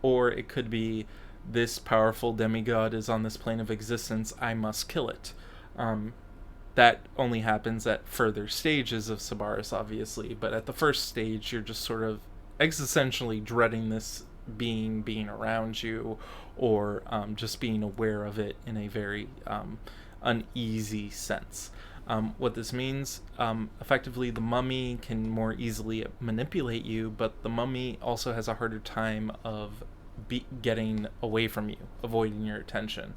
Or it could be, this powerful demigod is on this plane of existence, I must kill it. That only happens at further stages of Sabaris, obviously, but at the first stage, you're just sort of existentially dreading this being around you, or just being aware of it in a very uneasy sense. What this means, effectively, the mummy can more easily manipulate you, but the mummy also has a harder time of getting away from you, avoiding your attention.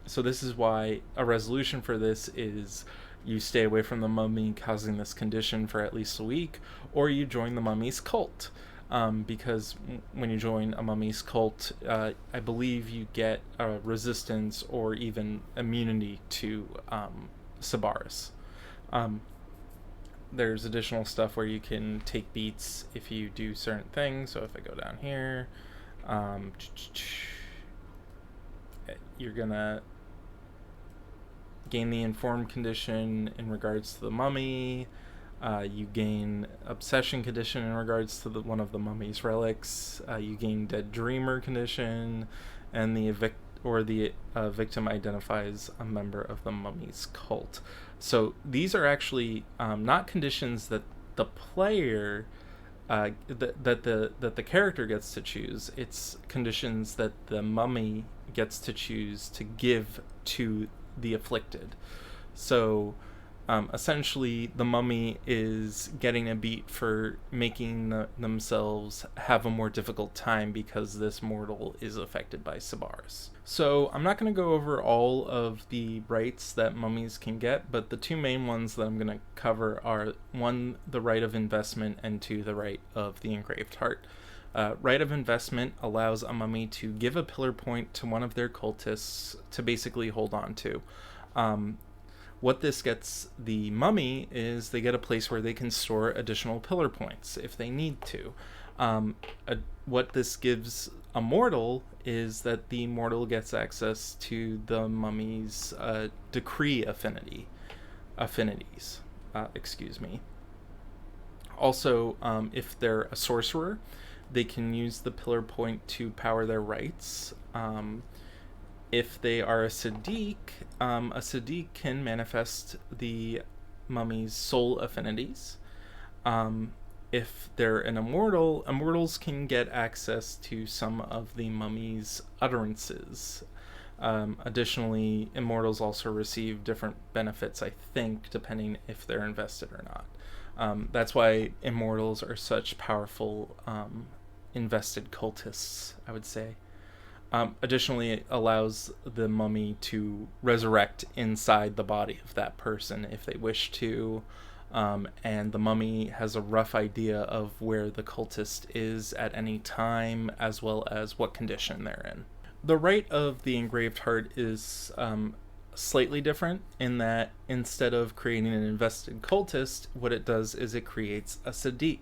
So this is why a resolution for this is you stay away from the mummy causing this condition for at least a week, or you join the mummy's cult. Because when you join a mummy's cult, I believe you get a resistance or even immunity to Sabaris. There's additional stuff where you can take beats if you do certain things. So if I go down here, you're gonna gain the informed condition in regards to the mummy. You gain obsession condition in regards to one of the mummy's relics. You gain dead dreamer condition, and the victim identifies a member of the mummy's cult. So these are actually not conditions that the player that the character gets to choose. It's conditions that the mummy gets to choose to give to the afflicted. So essentially the mummy is getting a beat for making themselves have a more difficult time because this mortal is affected by Sabaris. So I'm not going to go over all of the rights that mummies can get, but the two main ones that I'm going to cover are, one, the right of investment, and two, the right of the engraved heart. Right of investment allows a mummy to give a pillar point to one of their cultists to basically hold on to. What this gets the mummy is they get a place where they can store additional pillar points if they need to. What this gives a mortal is that the mortal gets access to the mummy's decree affinities. Also, if they're a sorcerer, they can use the pillar point to power their rights. If they are a Sadiq can manifest the mummy's soul affinities. If they're an immortal, immortals can get access to some of the mummy's utterances. Additionally, immortals also receive different benefits, I think, depending if they're invested or not. That's why immortals are such powerful invested cultists, I would say. Additionally, it allows the mummy to resurrect inside the body of that person if they wish to, and the mummy has a rough idea of where the cultist is at any time, as well as what condition they're in. The rite of the engraved heart is slightly different in that instead of creating an invested cultist, what it does is it creates a Sadiq.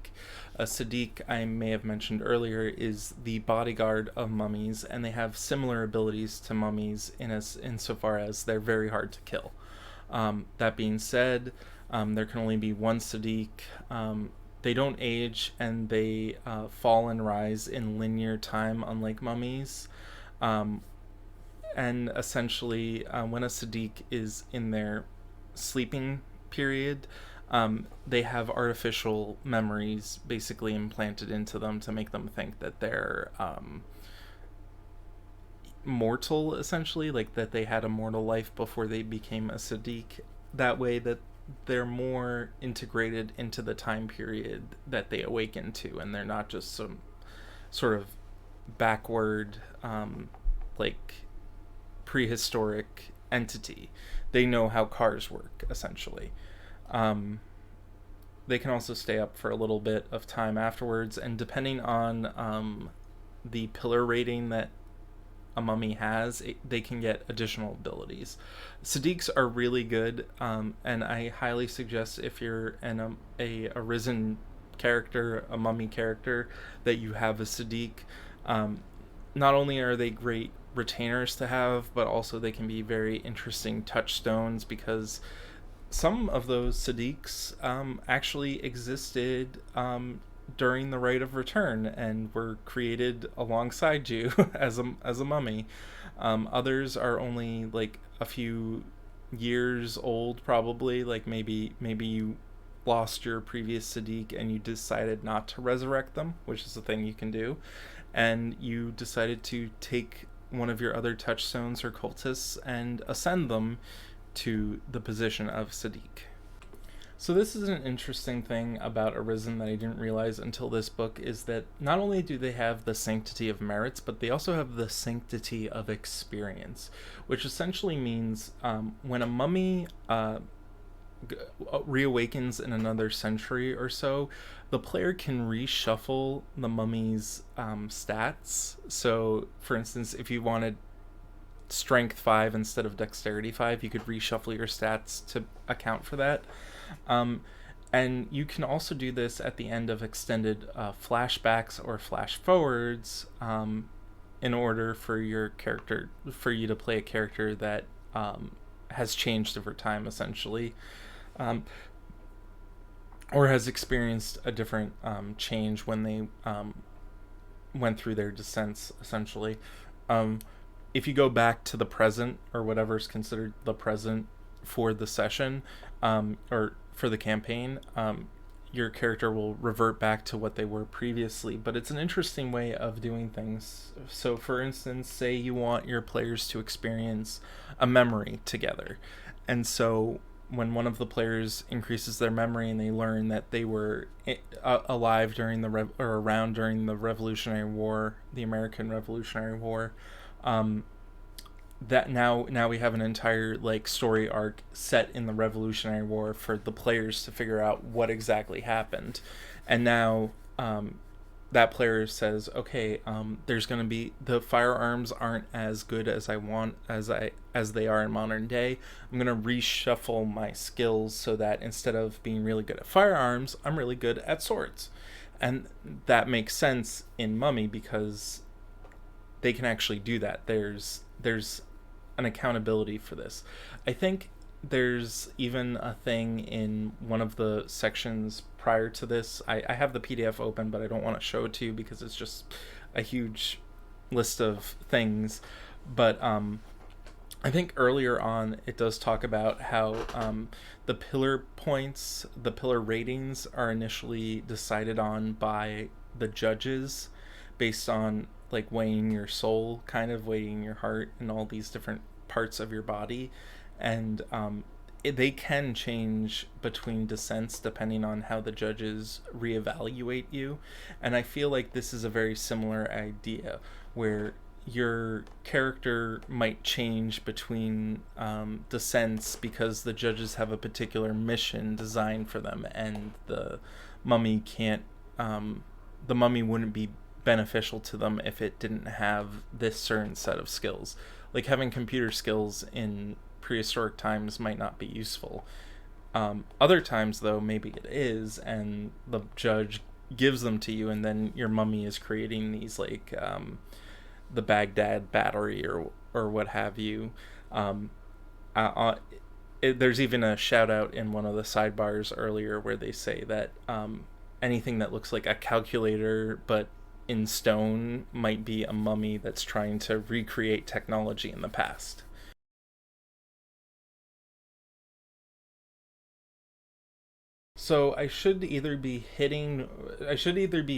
A Sadiq, I may have mentioned earlier, is the bodyguard of mummies, and they have similar abilities to mummies insofar as they're very hard to kill. That being said, there can only be one Sadiq. They don't age, and they fall and rise in linear time, unlike mummies. Um, and essentially, when a Sadiq is in their sleeping period, they have artificial memories basically implanted into them to make them think that they're mortal, essentially, like that they had a mortal life before they became a Sadiq. That way, that they're more integrated into the time period that they awaken to, and they're not just some sort of backward, like prehistoric entity. They know how cars work, essentially. Um, they can also stay up for a little bit of time afterwards, and depending on the pillar rating that a mummy has, they can get additional abilities. Sadiqs are really good, and I highly suggest if you're a Arisen character, a mummy character, that you have a Sadiq. Not only are they great retainers to have, but also they can be very interesting touchstones because some of those Sadiqs actually existed during the Rite of Return and were created alongside you as a mummy. Others are only like a few years old, probably. Like maybe you lost your previous Sadiq and you decided not to resurrect them, which is a thing you can do, and you decided to take one of your other touchstones or cultists and ascend them to the position of Sadiq. So this is an interesting thing about Arisen that I didn't realize until this book, is that not only do they have the sanctity of merits, but they also have the sanctity of experience, which essentially means when a mummy reawakens in another century or so, the player can reshuffle the mummy's stats. So, for instance, if you wanted strength 5 instead of dexterity 5, you could reshuffle your stats to account for that. And you can also do this at the end of extended flashbacks or flash forwards, in order for you to play a character that has changed over time, essentially, or has experienced a different change when they went through their descents, essentially. If you go back to the present, or whatever is considered the present for the session, or for the campaign, your character will revert back to what they were previously. But it's an interesting way of doing things. So, for instance, say you want your players to experience a memory together. And so when one of the players increases their memory and they learn that they were alive during or around during the Revolutionary War, the American Revolutionary War, that now we have an entire like story arc set in the Revolutionary War for the players to figure out what exactly happened. And now that player says, okay, there's going to be, the firearms aren't as good as I want as they are in modern day. I'm going to reshuffle my skills so that instead of being really good at firearms, I'm really good at swords. And that makes sense in Mummy because they can actually do that. There's an accountability for this. I think there's even a thing in one of the sections prior to this. I have the PDF open, but I don't want to show it to you because it's just a huge list of things. But I think earlier on it does talk about how the pillar points, the pillar ratings are initially decided on by the judges based on like weighing your soul, kind of weighing your heart and all these different parts of your body. And they can change between descents depending on how the judges reevaluate you. And I feel like this is a very similar idea where your character might change between descents because the judges have a particular mission designed for them, and the mummy can't the mummy wouldn't be beneficial to them if it didn't have this certain set of skills. Like having computer skills in prehistoric times might not be useful. Other times, though, maybe it is, and the judge gives them to you, and then your mummy is creating these, like, the Baghdad battery or what have you. There's even a shout out in one of the sidebars earlier where they say that anything that looks like a calculator but in stone might be a mummy that's trying to recreate technology in the past. So I should either be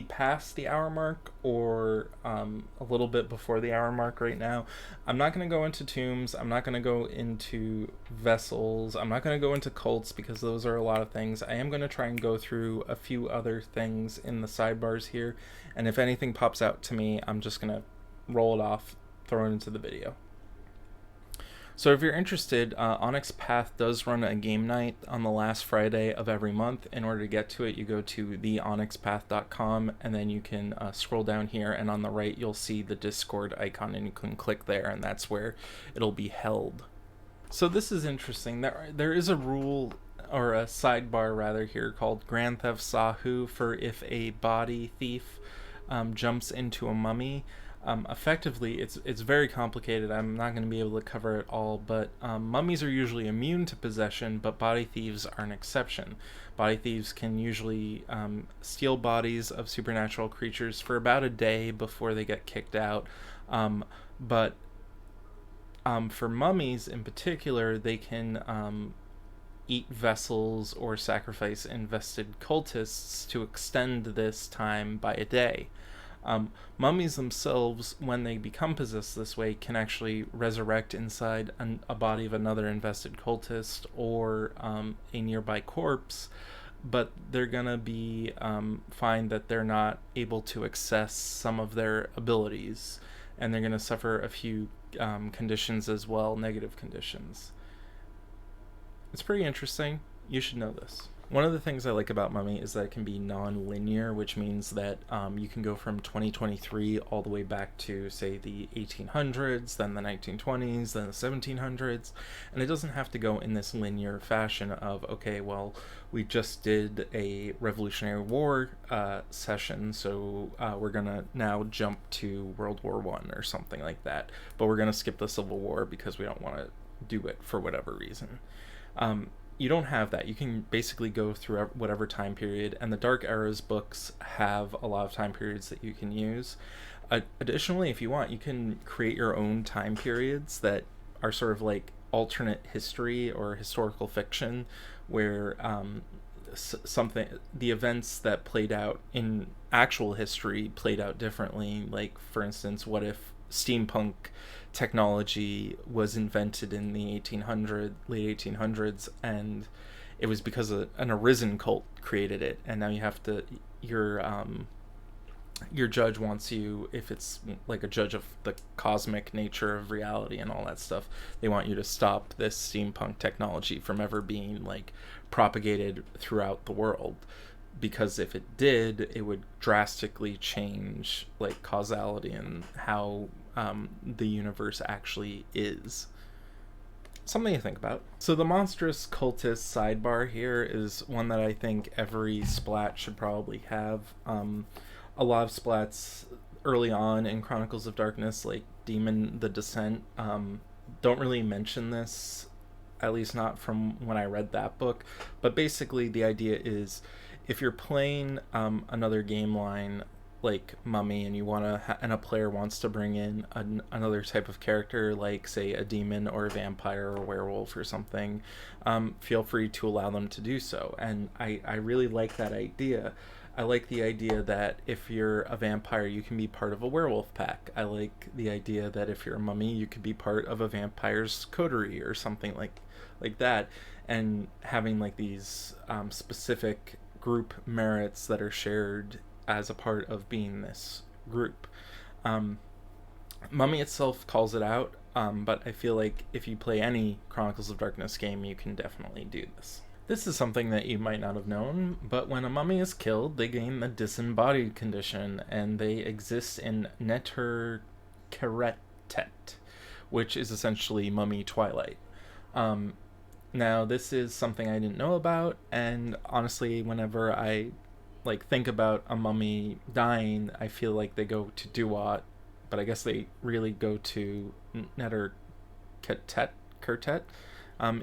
past the hour mark or a little bit before the hour mark right now. I'm not going to go into tombs. I'm not going to go into vessels. I'm not going to go into cults because those are a lot of things. I am going to try and go through a few other things in the sidebars here. And if anything pops out to me, I'm just going to roll it off, throw it into the video. So if you're interested, Onyx Path does run a game night on the last Friday of every month. In order to get to it, you go to theonyxpath.com, and then you can scroll down here, and on the right you'll see the Discord icon, and you can click there, and that's where it'll be held. So this is interesting. There is a rule, or a sidebar rather, here called Grand Theft Sahu for if a body thief jumps into a mummy. Effectively, it's very complicated. I'm not going to be able to cover it all, but mummies are usually immune to possession, but body thieves are an exception. Body thieves can usually steal bodies of supernatural creatures for about a day before they get kicked out. But for mummies in particular, they can eat vessels or sacrifice invested cultists to extend this time by a day. Mummies themselves, when they become possessed this way, can actually resurrect inside a body of another invested cultist or a nearby corpse, but they're gonna be find that they're not able to access some of their abilities, and they're gonna suffer a few conditions as well, negative conditions. It's pretty interesting. You should know this. One of the things I like about Mummy is that it can be non-linear, which means that you can go from 2023 all the way back to, say, the 1800s, then the 1920s, then the 1700s, and it doesn't have to go in this linear fashion of, okay, well, we just did a Revolutionary War session, so we're gonna now jump to World War I or something like that, but we're gonna skip the Civil War because we don't want to do it for whatever reason. You don't have that. You can basically go through whatever time period, and the Dark Eras books have a lot of time periods that you can use. Additionally, if you want, you can create your own time periods that are sort of like alternate history or historical fiction, where the events that played out in actual history played out differently. Like, for instance, what if steampunk technology was invented in the late 1800s, and it was because an Arisen cult created it, and now you have to your judge wants you, if it's like a judge of the cosmic nature of reality and all that stuff, they want you to stop this steampunk technology from ever being like propagated throughout the world, because if it did, it would drastically change like causality and how the universe actually is. Something to think about. So the monstrous cultist sidebar here is one that I think every splat should probably have. A lot of splats early on in Chronicles of Darkness, like Demon the Descent, don't really mention this, at least not from when I read that book. But basically the idea is, if you're playing another game line like Mummy, and you want to and a player wants to bring in another type of character, like say a demon or a vampire or a werewolf or something, feel free to allow them to do so. And I really like that idea. I like the idea that if you're a vampire, you can be part of a werewolf pack. I like the idea that if you're a mummy, you could be part of a vampire's coterie or something like that, and having like these specific group merits that are shared as a part of being this group. Mummy itself calls it out, but I feel like if you play any Chronicles of Darkness game, you can definitely do this. This is something that you might not have known, but when a mummy is killed, they gain the disembodied condition, and they exist in Neter Keretet, which is essentially mummy twilight. Um, Now, this is something I didn't know about, and honestly, whenever I think about a mummy dying, I feel like they go to Duat, but I guess they really go to Neter Kertet.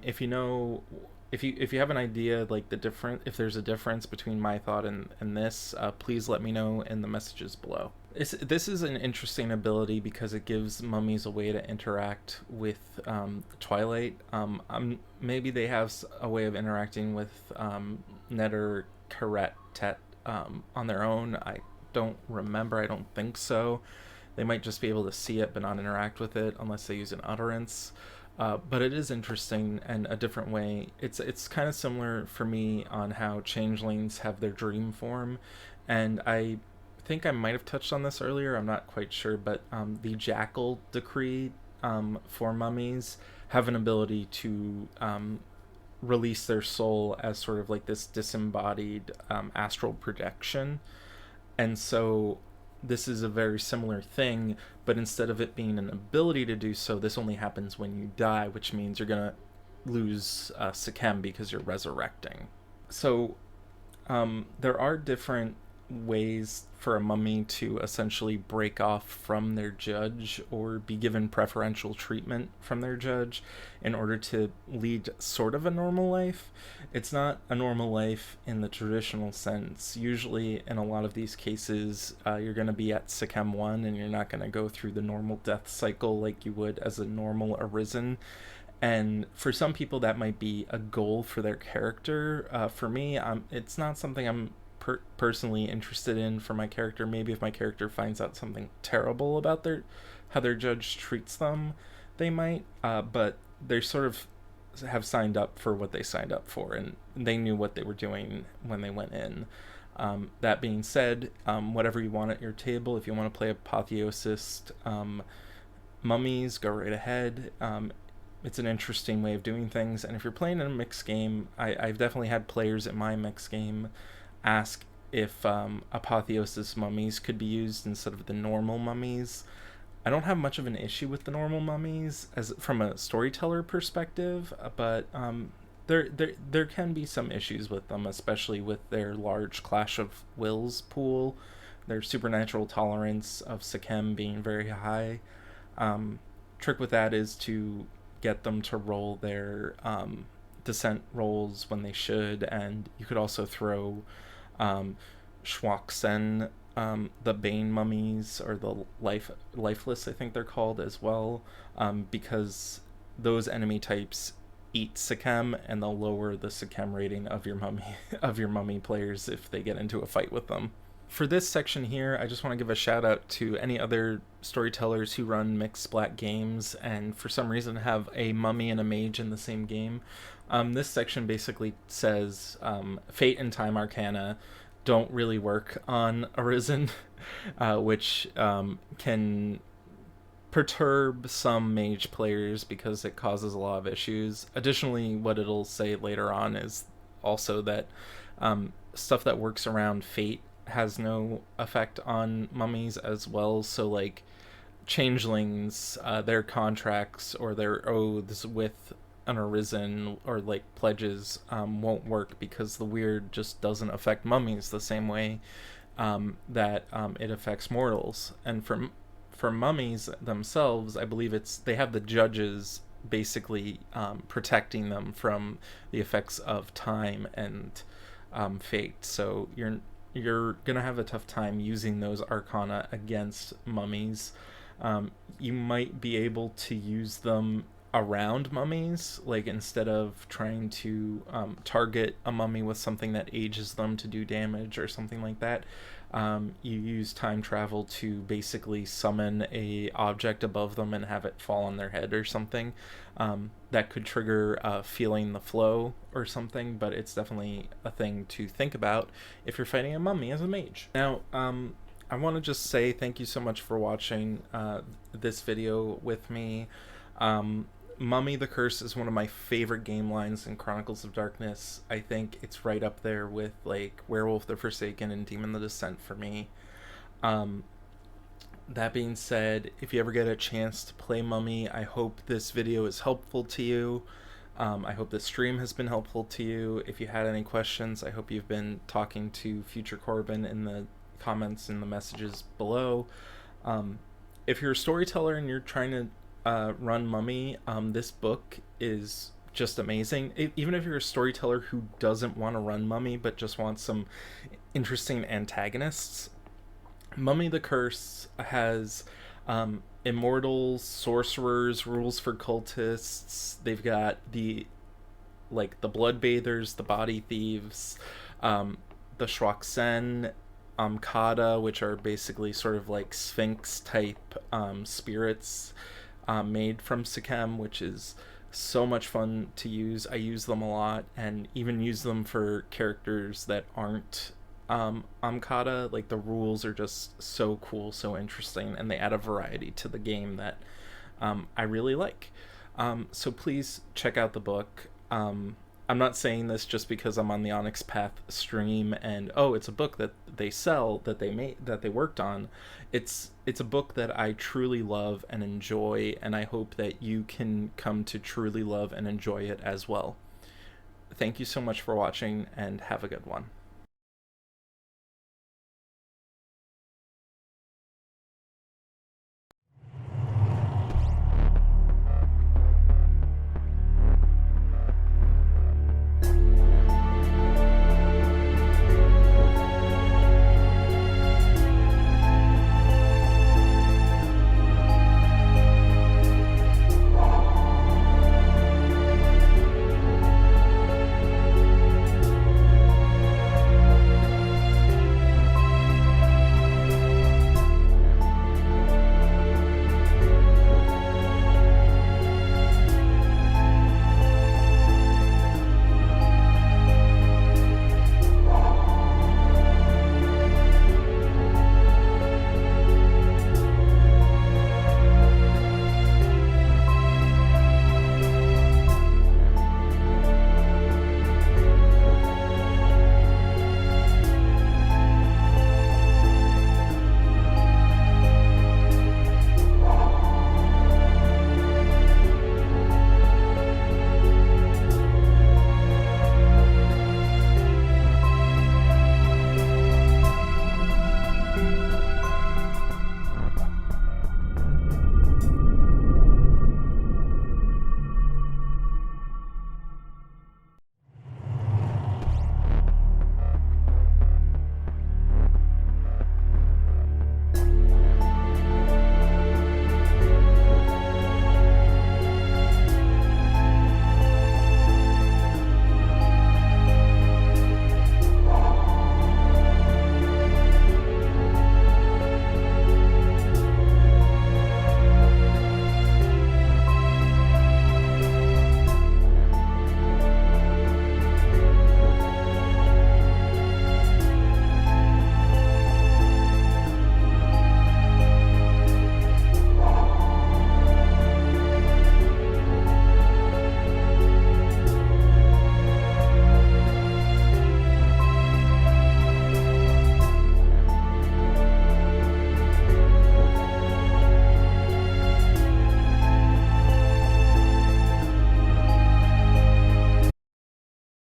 If you know, if you have an idea like the different, if there's a difference between my thought and this, please let me know in the messages below. This is an interesting ability because it gives mummies a way to interact with Twilight. Maybe they have a way of interacting with Neter Karet on their own. I don't remember. I don't think so. They might just be able to see it but not interact with it unless they use an utterance. But it is interesting and a different way. It's kind of similar for me on how changelings have their dream form, and I think I might have touched on this earlier. I'm not quite sure, but the Jackal decree for mummies have an ability to release their soul as sort of like this disembodied astral projection, and so this is a very similar thing, but instead of it being an ability to do so, this only happens when you die, which means you're gonna lose Sikhem because you're resurrecting. So there are different ways for a mummy to essentially break off from their judge or be given preferential treatment from their judge in order to lead sort of a normal life. It's not a normal life in the traditional sense. Usually in a lot of these cases, you're going to be at Sikhem 1 and you're not going to go through the normal death cycle like you would as a normal Arisen. And for some people that might be a goal for their character. For me, it's not something I'm personally interested in for my character. Maybe if my character finds out something terrible about how their judge treats them, they might, but they sort of have signed up for what they signed up for, and they knew what they were doing when they went in. That being said, whatever you want at your table, if you want to play apotheosis mummies, go right ahead. It's an interesting way of doing things, and if you're playing in a mixed game, I've definitely had players in my mixed game ask if apotheosis mummies could be used instead of the normal mummies. I don't have much of an issue with the normal mummies as from a storyteller perspective, but there can be some issues with them, especially with their large Clash of Wills pool, their supernatural tolerance of Sikhem being very high. Trick with that is to get them to roll their descent rolls when they should, and you could also throw Schwachsen, the Bane mummies, or the lifeless, I think they're called as well, because those enemy types eat Sikhem, and they'll lower the Sikhem rating of your mummy players if they get into a fight with them. For this section here, I just want to give a shout out to any other storytellers who run mixed splat games and for some reason have a mummy and a mage in the same game. This section basically says Fate and Time Arcana don't really work on Arisen, which can perturb some mage players because it causes a lot of issues. Additionally, what it'll say later on is also that stuff that works around Fate has no effect on mummies as well. So like changelings, their contracts or their oaths with an Arisen or like pledges won't work because the weird just doesn't affect mummies the same way that it affects mortals. And for mummies themselves, I believe they have the judges basically protecting them from the effects of time and fate. So you're gonna have a tough time using those arcana against mummies. You might be able to use them around mummies, like instead of trying to target a mummy with something that ages them to do damage or something like that. You use time travel to basically summon a object above them and have it fall on their head or something. That could trigger feeling the flow or something, but it's definitely a thing to think about if you're fighting a mummy as a mage. Now, I want to just say thank you so much for watching this video with me. Mummy the Curse is one of my favorite game lines in Chronicles of Darkness. I think it's right up there with like Werewolf the Forsaken and Demon the Descent for me. Um, that being said, if you ever get a chance to play Mummy, I hope this video is helpful to you. I hope this stream has been helpful to you. If you had any questions, I hope you've been talking to Future Corbin in the comments and the messages below. If you're a storyteller and you're trying to run Mummy, this book is just amazing. Even if you're a storyteller who doesn't want to run Mummy but just wants some interesting antagonists, Mummy the Curse has immortals, sorcerers, rules for cultists. They've got the blood bathers, the body thieves, the Shroxen, Amkata, which are basically sort of like Sphinx type spirits made from Sikhem, which is so much fun to use. I use them a lot, and even use them for characters that aren't Amkata. Like, the rules are just so cool, so interesting, and they add a variety to the game that I really like. So please check out the book. I'm not saying this just because I'm on the Onyx Path stream and it's a book that they sell, that they made, that they worked on. It's a book that I truly love and enjoy, and I hope that you can come to truly love and enjoy it as well. Thank you so much for watching, and have a good one.